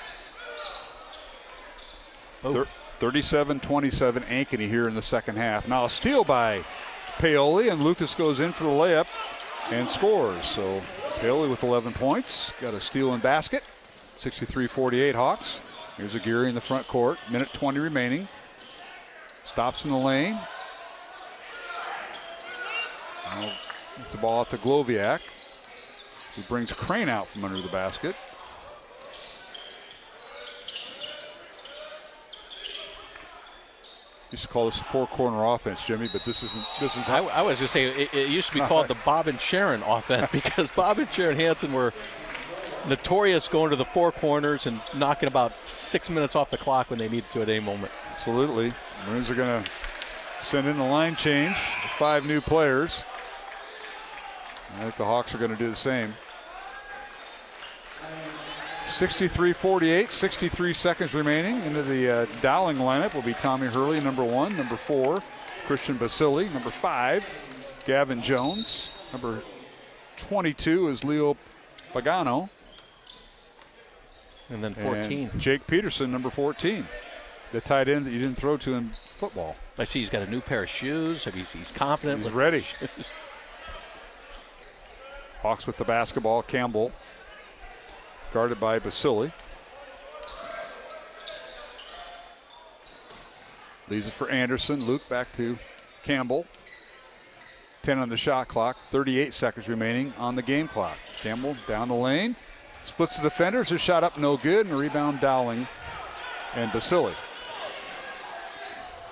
37-27 Ankeny here in the second half. Now a steal by Paoli, and Lucas goes in for the layup and scores. So Paoli with 11 points, got a steal and basket. 63-48 Hawks. Here's Aguirre in the front court. Minute 20 remaining. Stops in the lane. Now gets the ball out to Gloviak, who brings Crane out from under the basket. Used to call this a four-corner offense, Jimmy, but this isn't. I was going to say it used to be called the Bob and Sharon offense because Bob and Sharon Hansen were notorious going to the four corners and knocking about 6 minutes off the clock when they needed to at any moment. Absolutely. Maroons are going to send in the line change with 5 new players. I think the Hawks are going to do the same. 63-48, 63 seconds remaining. Into the Dowling lineup will be Tommy Hurley, number 1. Number 4, Christian Basili. Number 5, Gavin Jones. Number 22 is Leo Pagano. And then 14. And Jake Peterson, number 14. The tight end that you didn't throw to in football. I see he's got a new pair of shoes. He's confident. He's ready. Hawks with the basketball. Campbell guarded by Basili. Leaves it for Anderson. Luke back to Campbell. 10 on the shot clock. 38 seconds remaining on the game clock. Campbell down the lane. Splits the defenders. His shot up no good. And a rebound Dowling and Basili.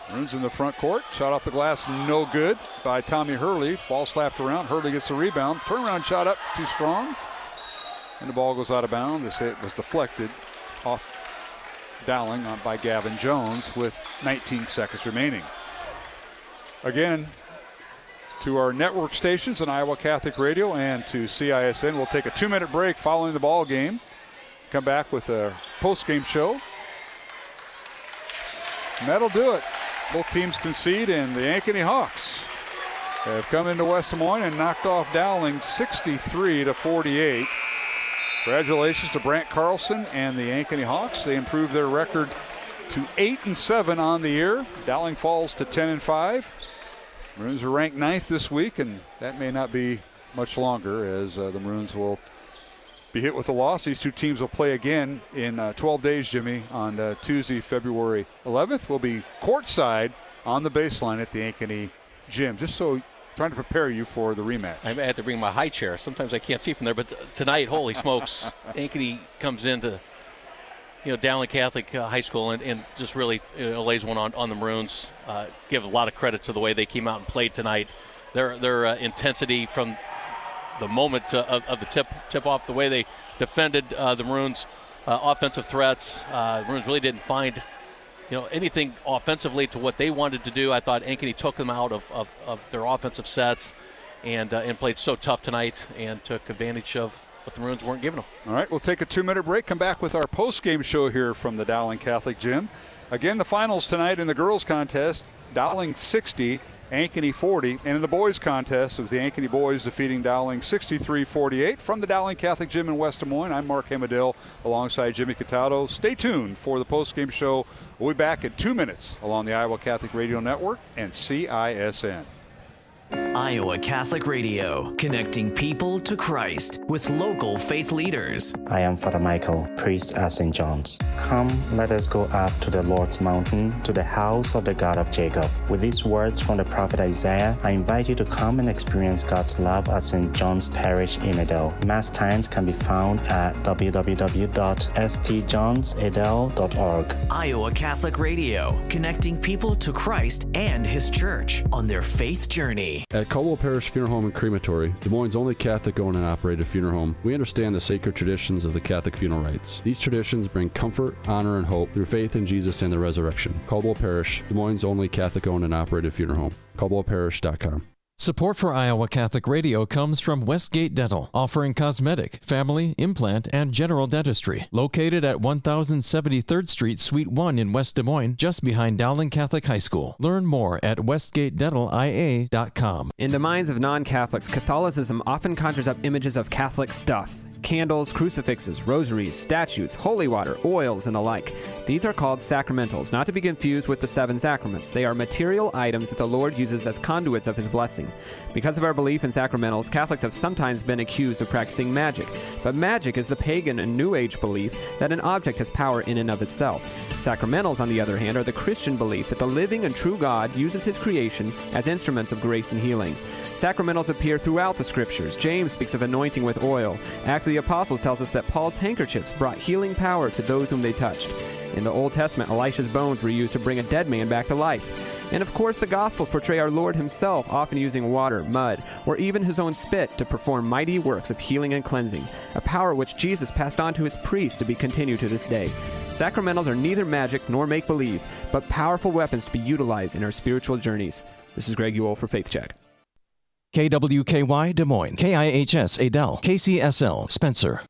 Maroons in the front court. Shot off the glass no good by Tommy Hurley. Ball slapped around. Hurley gets the rebound. Turnaround shot up too strong. And the ball goes out of bounds. This hit was deflected off Dowling by Gavin Jones with 19 seconds remaining. Again, to our network stations on Iowa Catholic Radio and to CISN, we'll take a 2-minute break following the ball game. Come back with a post-game show. And that'll do it. Both teams concede, and the Ankeny Hawks have come into West Des Moines and knocked off Dowling 63-48. Congratulations to Brant Carlson and the Ankeny Hawks. They improved their record to 8-7 on the year. Dowling falls to 10-5. Maroons are ranked 9th this week, and that may not be much longer as the Maroons will be hit with a loss. These two teams will play again in 12 days, Jimmy, on Tuesday, February 11th. We'll be courtside on the baseline at the Ankeny gym, just so trying to prepare you for the rematch. I had to bring my high chair. Sometimes I can't see from there, but tonight, holy smokes, Ankeny comes into Dowling Catholic High School and just really lays one on the Maroons. Give a lot of credit to the way they came out and played tonight. Their intensity from the moment of the tip off, the way they defended the Maroons' offensive threats. The Maroons really didn't find anything offensively to what they wanted to do. I thought Ankeny took them out of their offensive sets and played so tough tonight and took advantage of what the Maroons weren't giving them. All right, we'll take a 2-minute break, come back with our post-game show here from the Dowling Catholic Gym. Again, the finals tonight in the girls contest, Dowling 60, Ankeny 40, and in the boys contest, it was the Ankeny boys defeating Dowling 63-48. From the Dowling Catholic Gym in West Des Moines, I'm Mark Hamadale alongside Jimmy Cataldo. Stay tuned for the post-game show. We'll be back in 2 minutes along the Iowa Catholic Radio Network and CISN. Iowa Catholic Radio, connecting people to Christ with local faith leaders. I am Father Michael, priest at St. John's. Come, let us go up to the Lord's mountain, to the house of the God of Jacob. With these words from the prophet Isaiah, I invite you to come and experience God's love at St. John's Parish in Adel. Mass times can be found at www.stjohnsadel.org. Iowa Catholic Radio, connecting people to Christ and His Church on their faith journey. At Caldwell Parish Funeral Home and Crematory, Des Moines' only Catholic-owned and operated funeral home, we understand the sacred traditions of the Catholic funeral rites. These traditions bring comfort, honor, and hope through faith in Jesus and the resurrection. Caldwell Parish, Des Moines' only Catholic-owned and operated funeral home. CaldwellParish.com. Support for Iowa Catholic Radio comes from Westgate Dental, offering cosmetic, family, implant, and general dentistry. Located at 1073rd Street, Suite 1 in West Des Moines, just behind Dowling Catholic High School. Learn more at westgatedentalia.com. In the minds of non-Catholics, Catholicism often conjures up images of Catholic stuff. Candles, crucifixes, rosaries, statues, holy water, oils, and the like. These are called sacramentals, not to be confused with the 7 sacraments. They are material items that the Lord uses as conduits of his blessing. Because of our belief in sacramentals, Catholics have sometimes been accused of practicing magic. But magic is the pagan and New Age belief that an object has power in and of itself. Sacramentals, on the other hand, are the Christian belief that the living and true God uses his creation as instruments of grace and healing. Sacramentals appear throughout the Scriptures. James speaks of anointing with oil. Acts of the Apostles tells us that Paul's handkerchiefs brought healing power to those whom they touched. In the Old Testament, Elisha's bones were used to bring a dead man back to life. And of course, the Gospels portray our Lord himself often using water, mud, or even his own spit to perform mighty works of healing and cleansing, a power which Jesus passed on to his priests to be continued to this day. Sacramentals are neither magic nor make-believe, but powerful weapons to be utilized in our spiritual journeys. This is Greg Ewell for Faith Check. KWKY Des Moines, KIHS Adel, KCSL Spencer.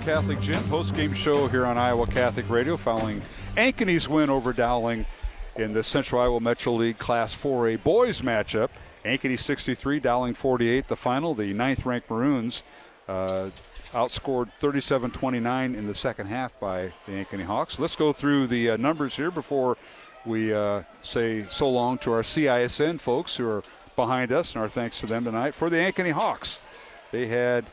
Catholic Gym post-game show here on Iowa Catholic Radio following Ankey's win over Dowling in the Central Iowa Metro League Class 4A boys matchup. Ankey 63, Dowling 48. The final, the 9th-ranked Maroons outscored 37-29 in the second half by the Ankeny Hawks. Let's go through the numbers here before we say so long to our CISN folks who are behind us, and our thanks to them tonight. For the Ankeny Hawks, they had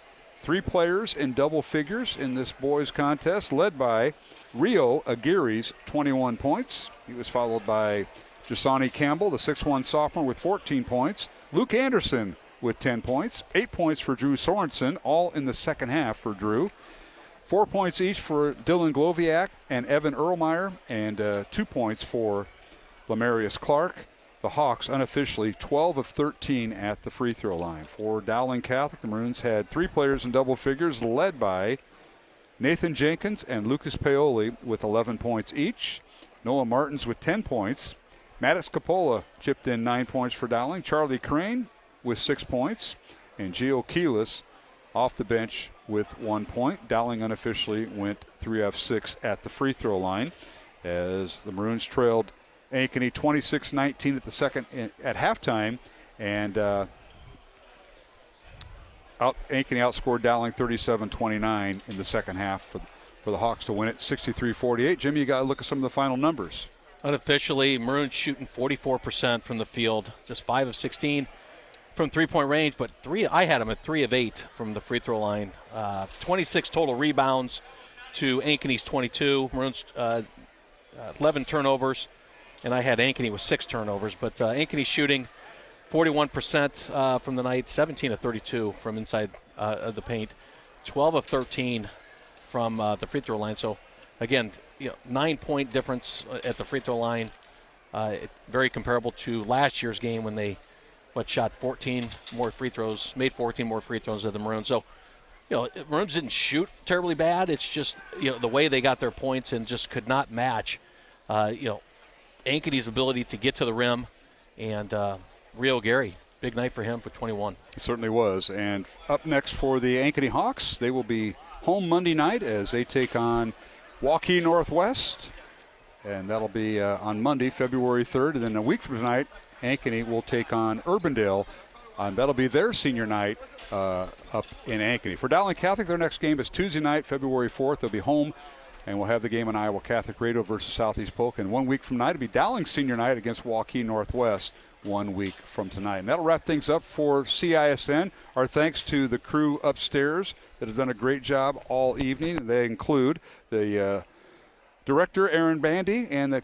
3 players in double figures in this boys contest, led by Rio Aguirre's 21 points. He was followed by Jasani Campbell, the 6'1 sophomore, with 14 points. Luke Anderson with 10 points. 8 points for Drew Sorensen, all in the second half for Drew. 4 points each for Dylan Gloviak and Evan Erlmeyer, and 2 points for Lamarius Clark. The Hawks unofficially 12 of 13 at the free throw line. For Dowling Catholic, the Maroons had 3 players in double figures, led by Nathan Jenkins and Lucas Paoli with 11 points each. Noah Martins with 10 points. Maddox Capola chipped in 9 points for Dowling. Charlie Crane with 6 points. And Gio Keelis off the bench with 1 point. Dowling unofficially went 3 of 6 at the free throw line as the Maroons trailed Ankeny 26-19 at the second at halftime, and Ankeny outscored Dowling 37-29 in the second half for the Hawks to win it 63-48. Jimmy, you got to look at some of the final numbers. Unofficially, Maroons shooting 44% from the field, just 5 of 16 from three-point range, but I had them at 3 of 8 from the free throw line. 26 total rebounds to Ankeny's 22. Maroons 11 turnovers. And I had Ankeny with 6 turnovers, but Ankeny shooting 41% from the night, 17 of 32 from inside of the paint, 12 of 13 from the free throw line. So, again, 9-point difference at the free throw line. Very comparable to last year's game when they shot 14 more free throws, made 14 more free throws than the Maroons. So, Maroons didn't shoot terribly bad. It's just the way they got their points and just could not match. Ankeny's ability to get to the rim, and Rio Gary, big night for him for 21. It certainly was. And up next for the Ankeny Hawks, they will be home Monday night as they take on Waukee Northwest, and that'll be on Monday, February 3rd. And then a week from tonight, Ankeny will take on Urbandale, and that'll be their senior night up in Ankeny. For Dowling Catholic, their next game is Tuesday night, February 4th. They'll be home. And we'll have the game on Iowa Catholic Radio versus Southeast Polk. And 1 week from tonight, it'll be Dowling senior night against Waukee Northwest 1 week from tonight. And that'll wrap things up for CISN. Our thanks to the crew upstairs that have done a great job all evening. They include the director, Aaron Bandy, and the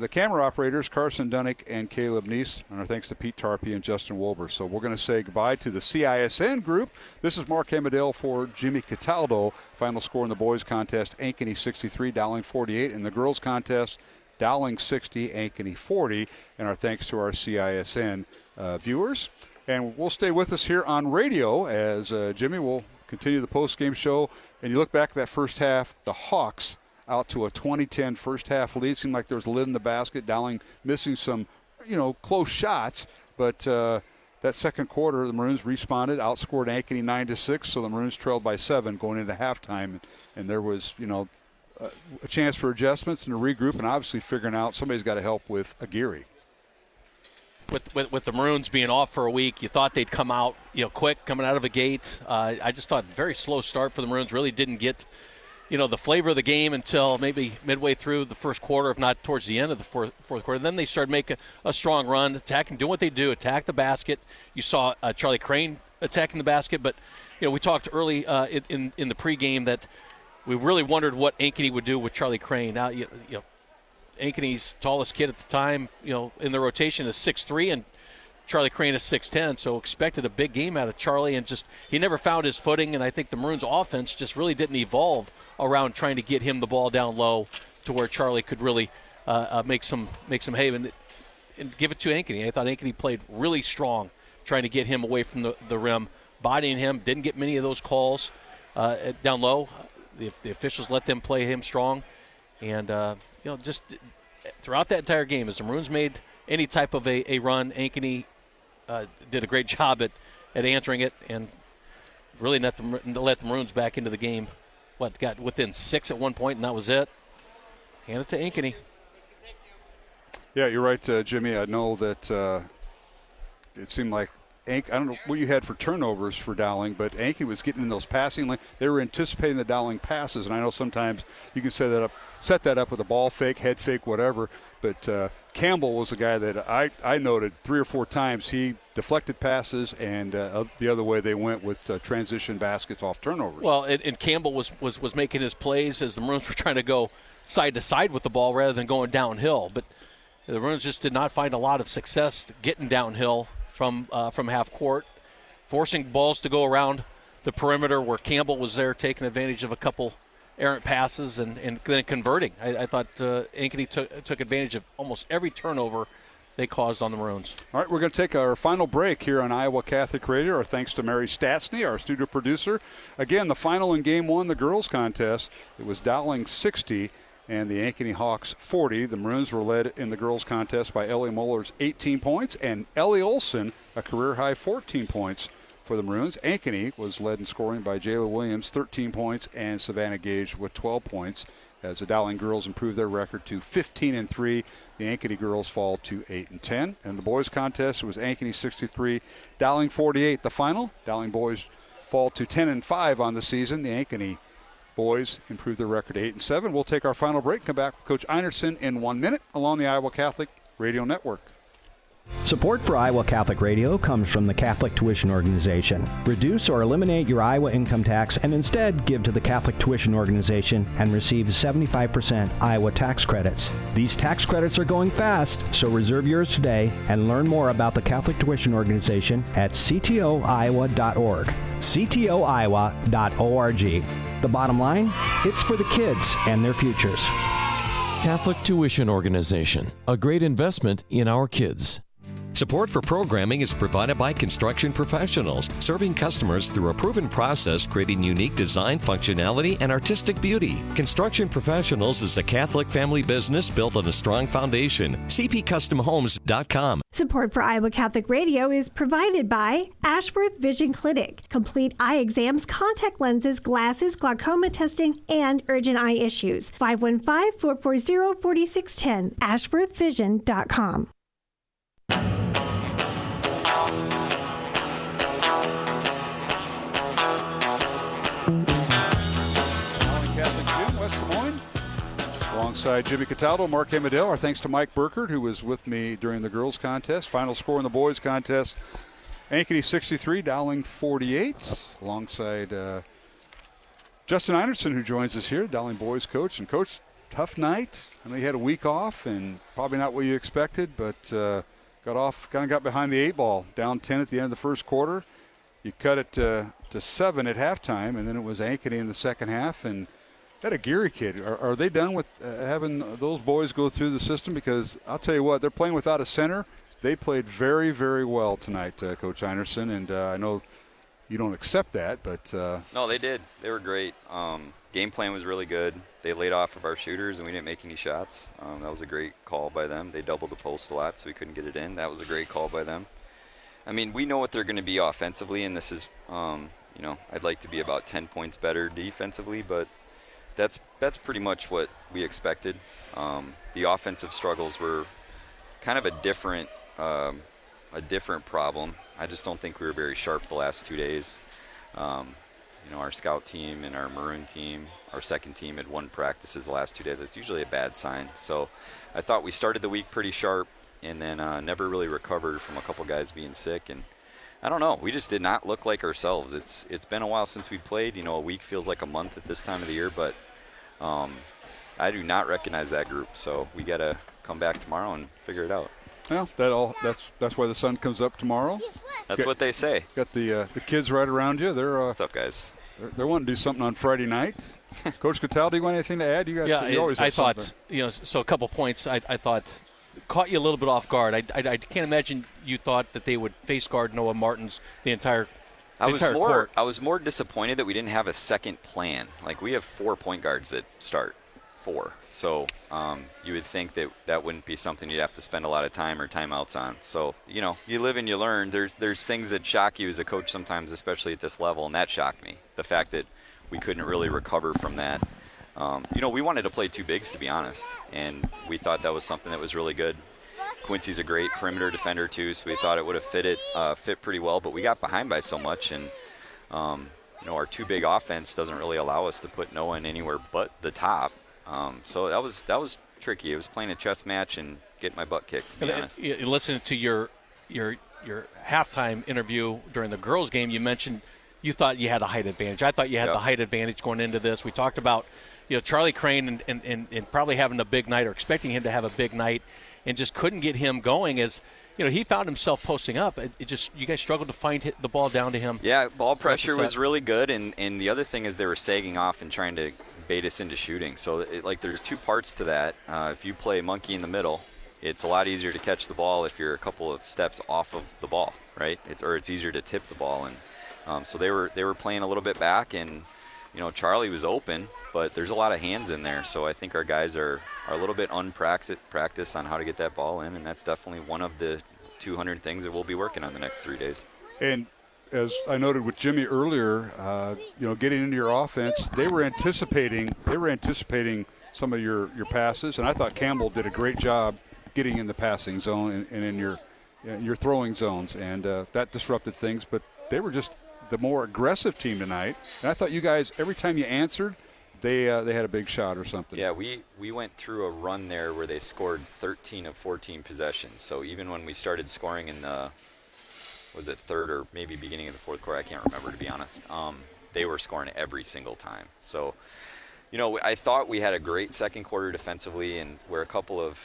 camera operators, Carson Dunnick and Caleb Neese. And our thanks to Pete Tarpey and Justin Wolber. So we're going to say goodbye to the CISN group. This is Mark Hamadale for Jimmy Cataldo. Final score in the boys contest, Ankeny 63, Dowling 48. In the girls contest, Dowling 60, Ankeny 40. And our thanks to our CISN viewers. And we'll stay with us here on radio as Jimmy will continue the post-game show. And you look back at that first half, the Hawks out to a 20-10 first half lead. Seemed like there was a lid in the basket. Dowling missing some, close shots. But that second quarter, the Maroons responded, outscored Ankeny 9-6. So the Maroons trailed by 7 going into halftime. And there was, a chance for adjustments and a regroup, and obviously figuring out somebody's got to help with Aguirre. with the Maroons being off for a week, you thought they'd come out, quick coming out of the gate. I just thought very slow start for the Maroons. Really didn't get, the flavor of the game until maybe midway through the first quarter, if not towards the end of the fourth quarter. Then they started making a strong run, attacking, doing what they do, attack the basket. You saw Charlie Crane attacking the basket, but we talked early in the pregame that we really wondered what Ankeny would do with Charlie Crane. Now, Ankeny's tallest kid at the time, in the rotation is 6'3", and Charlie Crane is 6'10", so expected a big game out of Charlie, and just he never found his footing, and I think the Maroons' offense just really didn't evolve around trying to get him the ball down low to where Charlie could really make some hay and give it to Ankeny. I thought Ankeny played really strong trying to get him away from the rim, bodying him, didn't get many of those calls down low. The officials let them play him strong, and just throughout that entire game, as the Maroons made any type of a run, Ankeny did a great job at answering it and really let the Maroons back into the game. Got within 6 at one point, and that was it. Hand it to Ankeny. Yeah, you're right, Jimmy. I know that it seemed like I don't know what you had for turnovers for Dowling, but Ankeny was getting in those passing lanes. They were anticipating the Dowling passes, and I know sometimes you can set that up with a ball fake, head fake, whatever. But Campbell was the guy that I noted 3 or 4 times he deflected passes, and the other way they went with transition baskets off turnovers. Well, and Campbell was making his plays as the Maroons were trying to go side to side with the ball rather than going downhill. But the Maroons just did not find a lot of success getting downhill from half court, forcing balls to go around the perimeter where Campbell was there taking advantage of a couple errant passes and then converting. I thought Ankeny took advantage of almost every turnover they caused on the Maroons. All right, we're going to take our final break here on Iowa Catholic Radio. Our thanks to Mary Statsny, our studio producer. Again, the final in Game 1, the girls' contest, it was Dowling 60 and the Ankeny Hawks 40. The Maroons were led in the girls' contest by Ellie Muller's 18 points and Ellie Olson, a career-high 14 points for the Maroons. Ankeny was led in scoring by Jayla Williams, 13 points, and Savannah Gage with 12 points. As the Dowling girls improved their record to 15-3, the Ankeny girls fall to 8-10. And the boys' contest, it was Ankeny 63, Dowling 48. The final, Dowling boys fall to 10-5 on the season. The Ankeny boys improve their record to 8-7. We'll take our final break and come back with Coach Einerson in 1 minute along the Iowa Catholic Radio Network. Support for Iowa Catholic Radio comes from the Catholic Tuition Organization. Reduce or eliminate your Iowa income tax and instead give to the Catholic Tuition Organization and receive 75% Iowa tax credits. These tax credits are going fast, so reserve yours today and learn more about the Catholic Tuition Organization at ctoiowa.org. ctoiowa.org. The bottom line, it's for the kids and their futures. Catholic Tuition Organization, a great investment in our kids. Support for programming is provided by Construction Professionals, serving customers through a proven process, creating unique design, functionality, and artistic beauty. Construction Professionals is a Catholic family business built on a strong foundation. cpcustomhomes.com. Support for Iowa Catholic Radio is provided by Ashworth Vision Clinic. Complete eye exams, contact lenses, glasses, glaucoma testing, and urgent eye issues. 515-440-4610. ashworthvision.com. Alongside Jimmy Cataldo, Mark Amadale. Our thanks to Mike Burkert, who was with me during the girls' contest. Final score in the boys' contest, Ankeny 63, Dowling 48. Alongside Justin Einerson, who joins us here, Dowling boys coach. And Coach, tough night. I know you had a week off and probably not what you expected, but got behind the 8 ball. Down 10 at the end of the first quarter. You cut it to 7 at halftime, and then it was Ankeny in the second half. And that a Geary kid. Are they done with having those boys go through the system? Because I'll tell you what, they're playing without a center. They played very, very well tonight, Coach Einerson, and I know you don't accept that, but no, they did. They were great. Game plan was really good. They laid off of our shooters, and we didn't make any shots. That was a great call by them. They doubled the post a lot, so we couldn't get it in. That was a great call by them. I mean, we know what they're going to be offensively, and this is, I'd like to be about 10 points better defensively, but that's pretty much what we expected. The offensive struggles were kind of a different a different problem. I just don't think we were very sharp the last 2 days. Our scout team and our maroon team, our second team had won practices the last 2 days. That's usually a bad sign. So I thought we started the week pretty sharp and then never really recovered from a couple guys being sick. And I don't know. We just did not look like ourselves. It's been a while since we played. A week feels like a month at this time of the year, but I do not recognize that group. So we got to come back tomorrow and figure it out. Well, that's why the sun comes up tomorrow. That's what they say. Got the kids right around you. They're what's up, guys? They're wanting to do something on Friday night. Coach Cataldi, you want anything to add? You always have thought something. So a couple points. I thought caught you a little bit off guard. I can't imagine you thought that they would face guard Noah Martins the entire court. I was more disappointed that we didn't have a second plan. Like, we have 4 point guards that start. 4. So you would think that wouldn't be something you'd have to spend a lot of time or timeouts on. So, you live and you learn. There's things that shock you as a coach sometimes, especially at this level, and that shocked me. The fact that we couldn't really recover from that. We wanted to play 2 bigs, to be honest, and we thought that was something that was really good. Quincy's a great perimeter defender, too, so we thought it would have fit pretty well, but we got behind by so much, and our 2 big offense doesn't really allow us to put Noah in anywhere but the top. So that was tricky. It was playing a chess match and getting my butt kicked, to be honest. Listening to your halftime interview during the girls' game, you mentioned you thought you had a height advantage. I thought you had the height advantage going into this. We talked about Charlie Crane and probably having a big night or expecting him to have a big night, and just couldn't get him going as he found himself posting up. You guys struggled to find the ball down to him. Yeah, ball pressure was really good, and the other thing is they were sagging off and trying to bait us into shooting. So there's 2 parts to that. If you play monkey in the middle, it's a lot easier to catch the ball if you're a couple of steps off of the ball, right? It's easier to tip the ball, and so they were playing a little bit back, and Charlie was open, but there's a lot of hands in there. So I think our guys are a little bit unpracticed on how to get that ball in, and that's definitely one of the 200 things that we'll be working on the next 3 days. And as I noted with Jimmy earlier, getting into your offense, they were anticipating some of your passes, and I thought Campbell did a great job getting in the passing zone and in your throwing zones, and that disrupted things. But they were just the more aggressive team tonight, and I thought you guys, every time you answered, they had a big shot or something. Yeah, we went through a run there where they scored 13 of 14 possessions. So even when we started scoring in the was it third or maybe beginning of the fourth quarter, I can't remember, to be honest, they were scoring every single time. So, I thought we had a great second quarter defensively, and where a couple of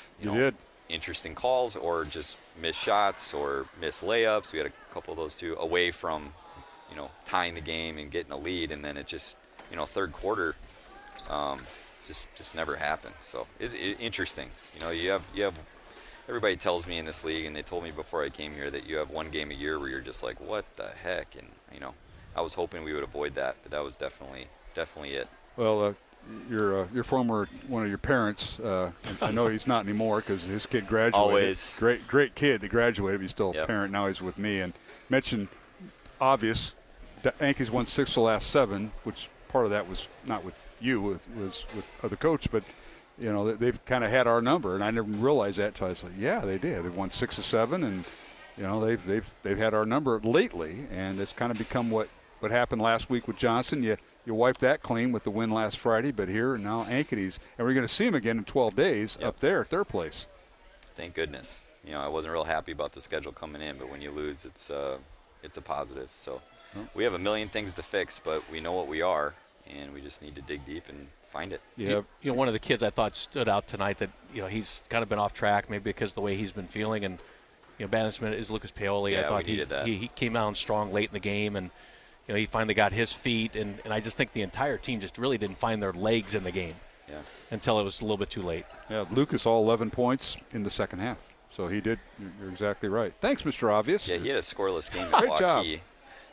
interesting calls or just missed shots or missed layups, we had a couple of those too, away from tying the game and getting a lead, and then it just third quarter just never happened. So it's interesting. You have everybody tells me in this league, and they told me before I came here, that you have one game a year where you're just like, what the heck? And I was hoping we would avoid that, but that was definitely it. Well, your former one of your parents, I know he's not anymore because his kid graduated. Always great kid that graduated. He's still a parent now. He's with me, and mentioned obvious. Ankey's won 6 of the last 7, which part of that was not with you, was with other coach, but they've kind of had our number, and I never realized that until I was like, yeah, they did. They won 6 of 7, and they've had our number lately, and it's kind of become what happened last week with Johnson. You wiped that clean with the win last Friday, but here now Ankey's, and we're going to see them again in 12 days up there at their place. Thank goodness. I wasn't real happy about the schedule coming in, but when you lose, it's a positive. So we have a million things to fix, but we know what we are, and we just need to dig deep and find it. Yeah. One of the kids I thought stood out tonight that he's kind of been off track, maybe because of the way he's been feeling, and banishment is Lucas Paoli. Yeah, I thought we needed that. He came out strong late in the game, and he finally got his feet, and I just think the entire team just really didn't find their legs in the game until it was a little bit too late. Yeah, Lucas all 11 points in the second half. So he did. You're exactly right. Thanks, Mr. Obvious. Yeah, he had a scoreless game at Great Waukee. job.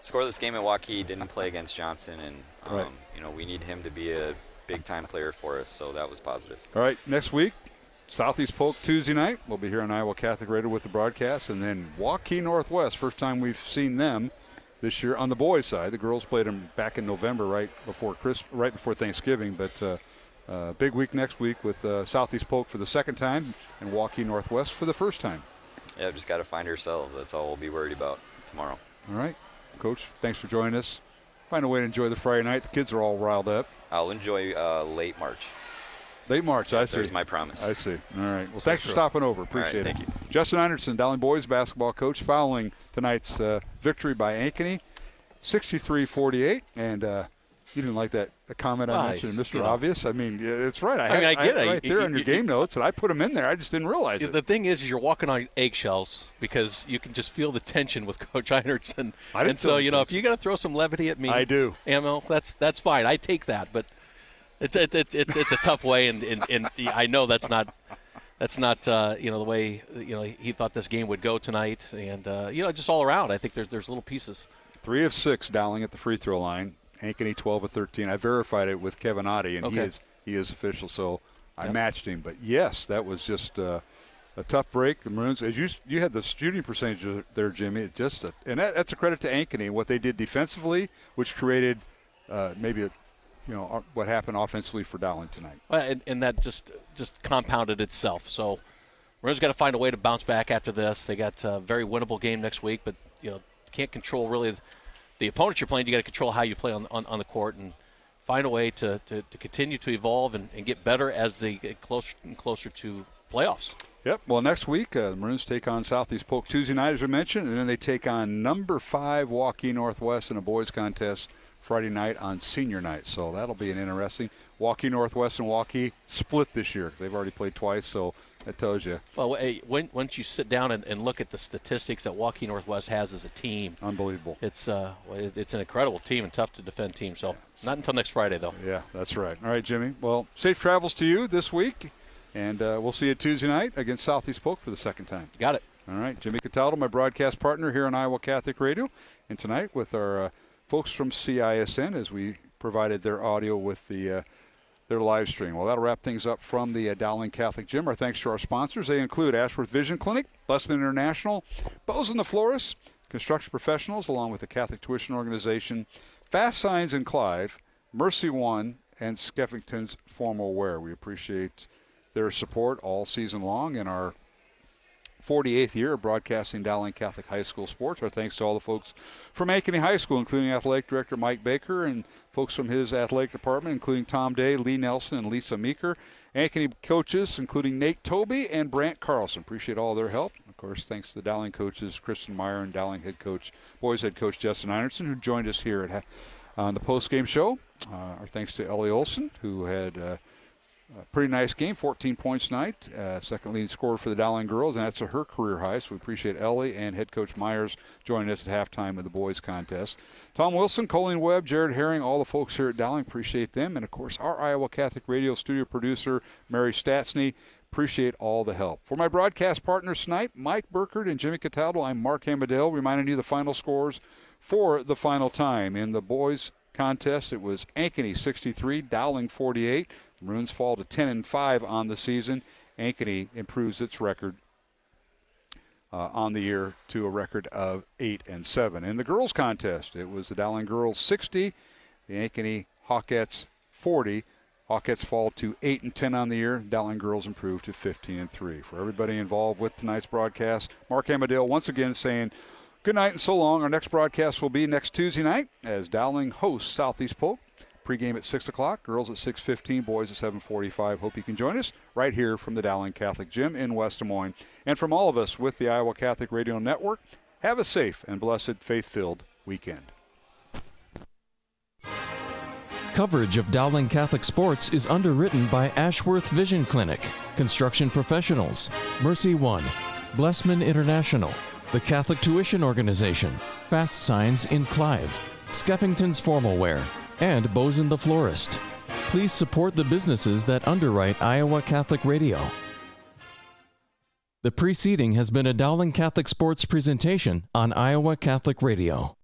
Scoreless game at Waukee, didn't play against Johnson, and we need him to be a big-time player for us, so that was positive. All right, next week, Southeast Polk Tuesday night. We'll be here on Iowa Catholic Radio with the broadcast, and then Waukee Northwest, first time we've seen them this year on the boys' side. The girls played them back in November, right before Thanksgiving, but big week next week with Southeast Polk for the second time and Waukee Northwest for the first time. Yeah, just got to find ourselves. That's all we'll be worried about tomorrow. All right. Coach, thanks for joining us. Find a way to enjoy the Friday night. The kids are all riled up. I'll enjoy late March. Late March, I see. There's my promise. I see. All right. Well, thanks for stopping over. Appreciate it. Thank you. Justin Anderson, Dowling boys basketball coach, following tonight's victory by Ankeny, 63-48. And you didn't like that comment I mentioned, Mr. Obvious? I mean, it's right. I get it. Right there on your game notes, and I put them in there. I just didn't realize it. The thing is you're walking on eggshells because you can just feel the tension with Coach Einertson. And so, if you got to throw some levity at me, I do. That's fine. I take that, but it's a tough way, and I know that's not the way he thought this game would go tonight, and just all around I think there's little pieces. 3 of 6 Dowling at the free throw line. Ankeny 12 of 13. I verified it with Kevin Oddie, and he is official, so I matched him. But yes, that was just a tough break. The Maroons, as you had the shooting percentage there, Jimmy. And that's a credit to Ankeny and what they did defensively, which created what happened offensively for Dowling tonight. Well, and that just compounded itself. So Maroons got to find a way to bounce back after this. They got a very winnable game next week, but can't control really the opponents you're playing. You got to control how you play on the court and find a way to continue to evolve and get better as they get closer and closer to playoffs. Yep. Well, next week the Maroons take on Southeast Polk Tuesday night, as we mentioned, and then they take on number 5 Waukee Northwest in a boys contest Friday night on senior night. So that'll be an interesting. Waukee Northwest and Waukee split this year. They've already played twice, so that tells you. Well, once you sit down and look at the statistics that Waukee Northwest has as a team, unbelievable. It's an incredible team and tough to defend team. So not until next Friday, though. Yeah, that's right. All right, Jimmy. Well, safe travels to you this week, and we'll see you Tuesday night against Southeast Polk for the second time. Got it. All right, Jimmy Cataldo, my broadcast partner here on Iowa Catholic Radio, and tonight with our folks from CISN as we provided their audio with their live stream. Well, that'll wrap things up from the Dowling Catholic Gym. Our thanks to our sponsors. They include Ashworth Vision Clinic, Blessman International, Bozen the Florist, Construction Professionals, along with the Catholic Tuition Organization, Fast Signs in Clive, Mercy One, and Skeffington's Formal Wear. We appreciate their support all season long in our 48th year of broadcasting Dowling Catholic High School sports. Our thanks to all the folks from Ankeny High School, including Athletic Director Mike Baker and folks from his athletic department, including Tom Day, Lee Nelson, and Lisa Meeker. Ankeny coaches, including Nate Toby and Brant Carlson. Appreciate all their help. Of course, thanks to the Dowling coaches, Kristen Meyer and Dowling boys head coach Justin Einerson, who joined us here on the post-game show. Our thanks to Ellie Olson, who had a pretty nice game, 14 points tonight, second leading scorer for the Dowling girls, and that's her career high. So we appreciate Ellie and head coach Myers joining us at halftime of the boys contest. Tom Wilson, Colleen Webb, Jared Herring, all the folks here at Dowling, appreciate them. And, of course, our Iowa Catholic Radio studio producer, Mary Statsny, appreciate all the help. For my broadcast partners tonight, Mike Burkert and Jimmy Cataldo, I'm Mark Hamadale, reminding you the final scores for the final time. In the boys contest, it was Ankeny 63, Dowling 48. Maroons fall to 10-5 on the season. Ankeny improves its record on the year to a record of 8-7. In the girls contest, it was the Dowling girls 60, the Ankeny Hawkettes 40. Hawkettes fall to 8-10 on the year. Dowling girls improve to 15-3. For everybody involved with tonight's broadcast, Mark Hamadale once again saying good night and so long. Our next broadcast will be next Tuesday night as Dowling hosts Southeast Polk. Pre-game at 6 o'clock, girls at 6:15, boys at 7:45. Hope you can join us right here from the Dowling Catholic Gym in West Des Moines. And from all of us with the Iowa Catholic Radio Network, have a safe and blessed, faith-filled weekend. Coverage of Dowling Catholic sports is underwritten by Ashworth Vision Clinic, Construction Professionals, Mercy One, Blessman International, the Catholic Tuition Organization, Fast Signs in Clive, Skeffington's Formal Wear, and Bozen the Florist. Please support the businesses that underwrite Iowa Catholic Radio. The preceding has been a Dowling Catholic Sports presentation on Iowa Catholic Radio.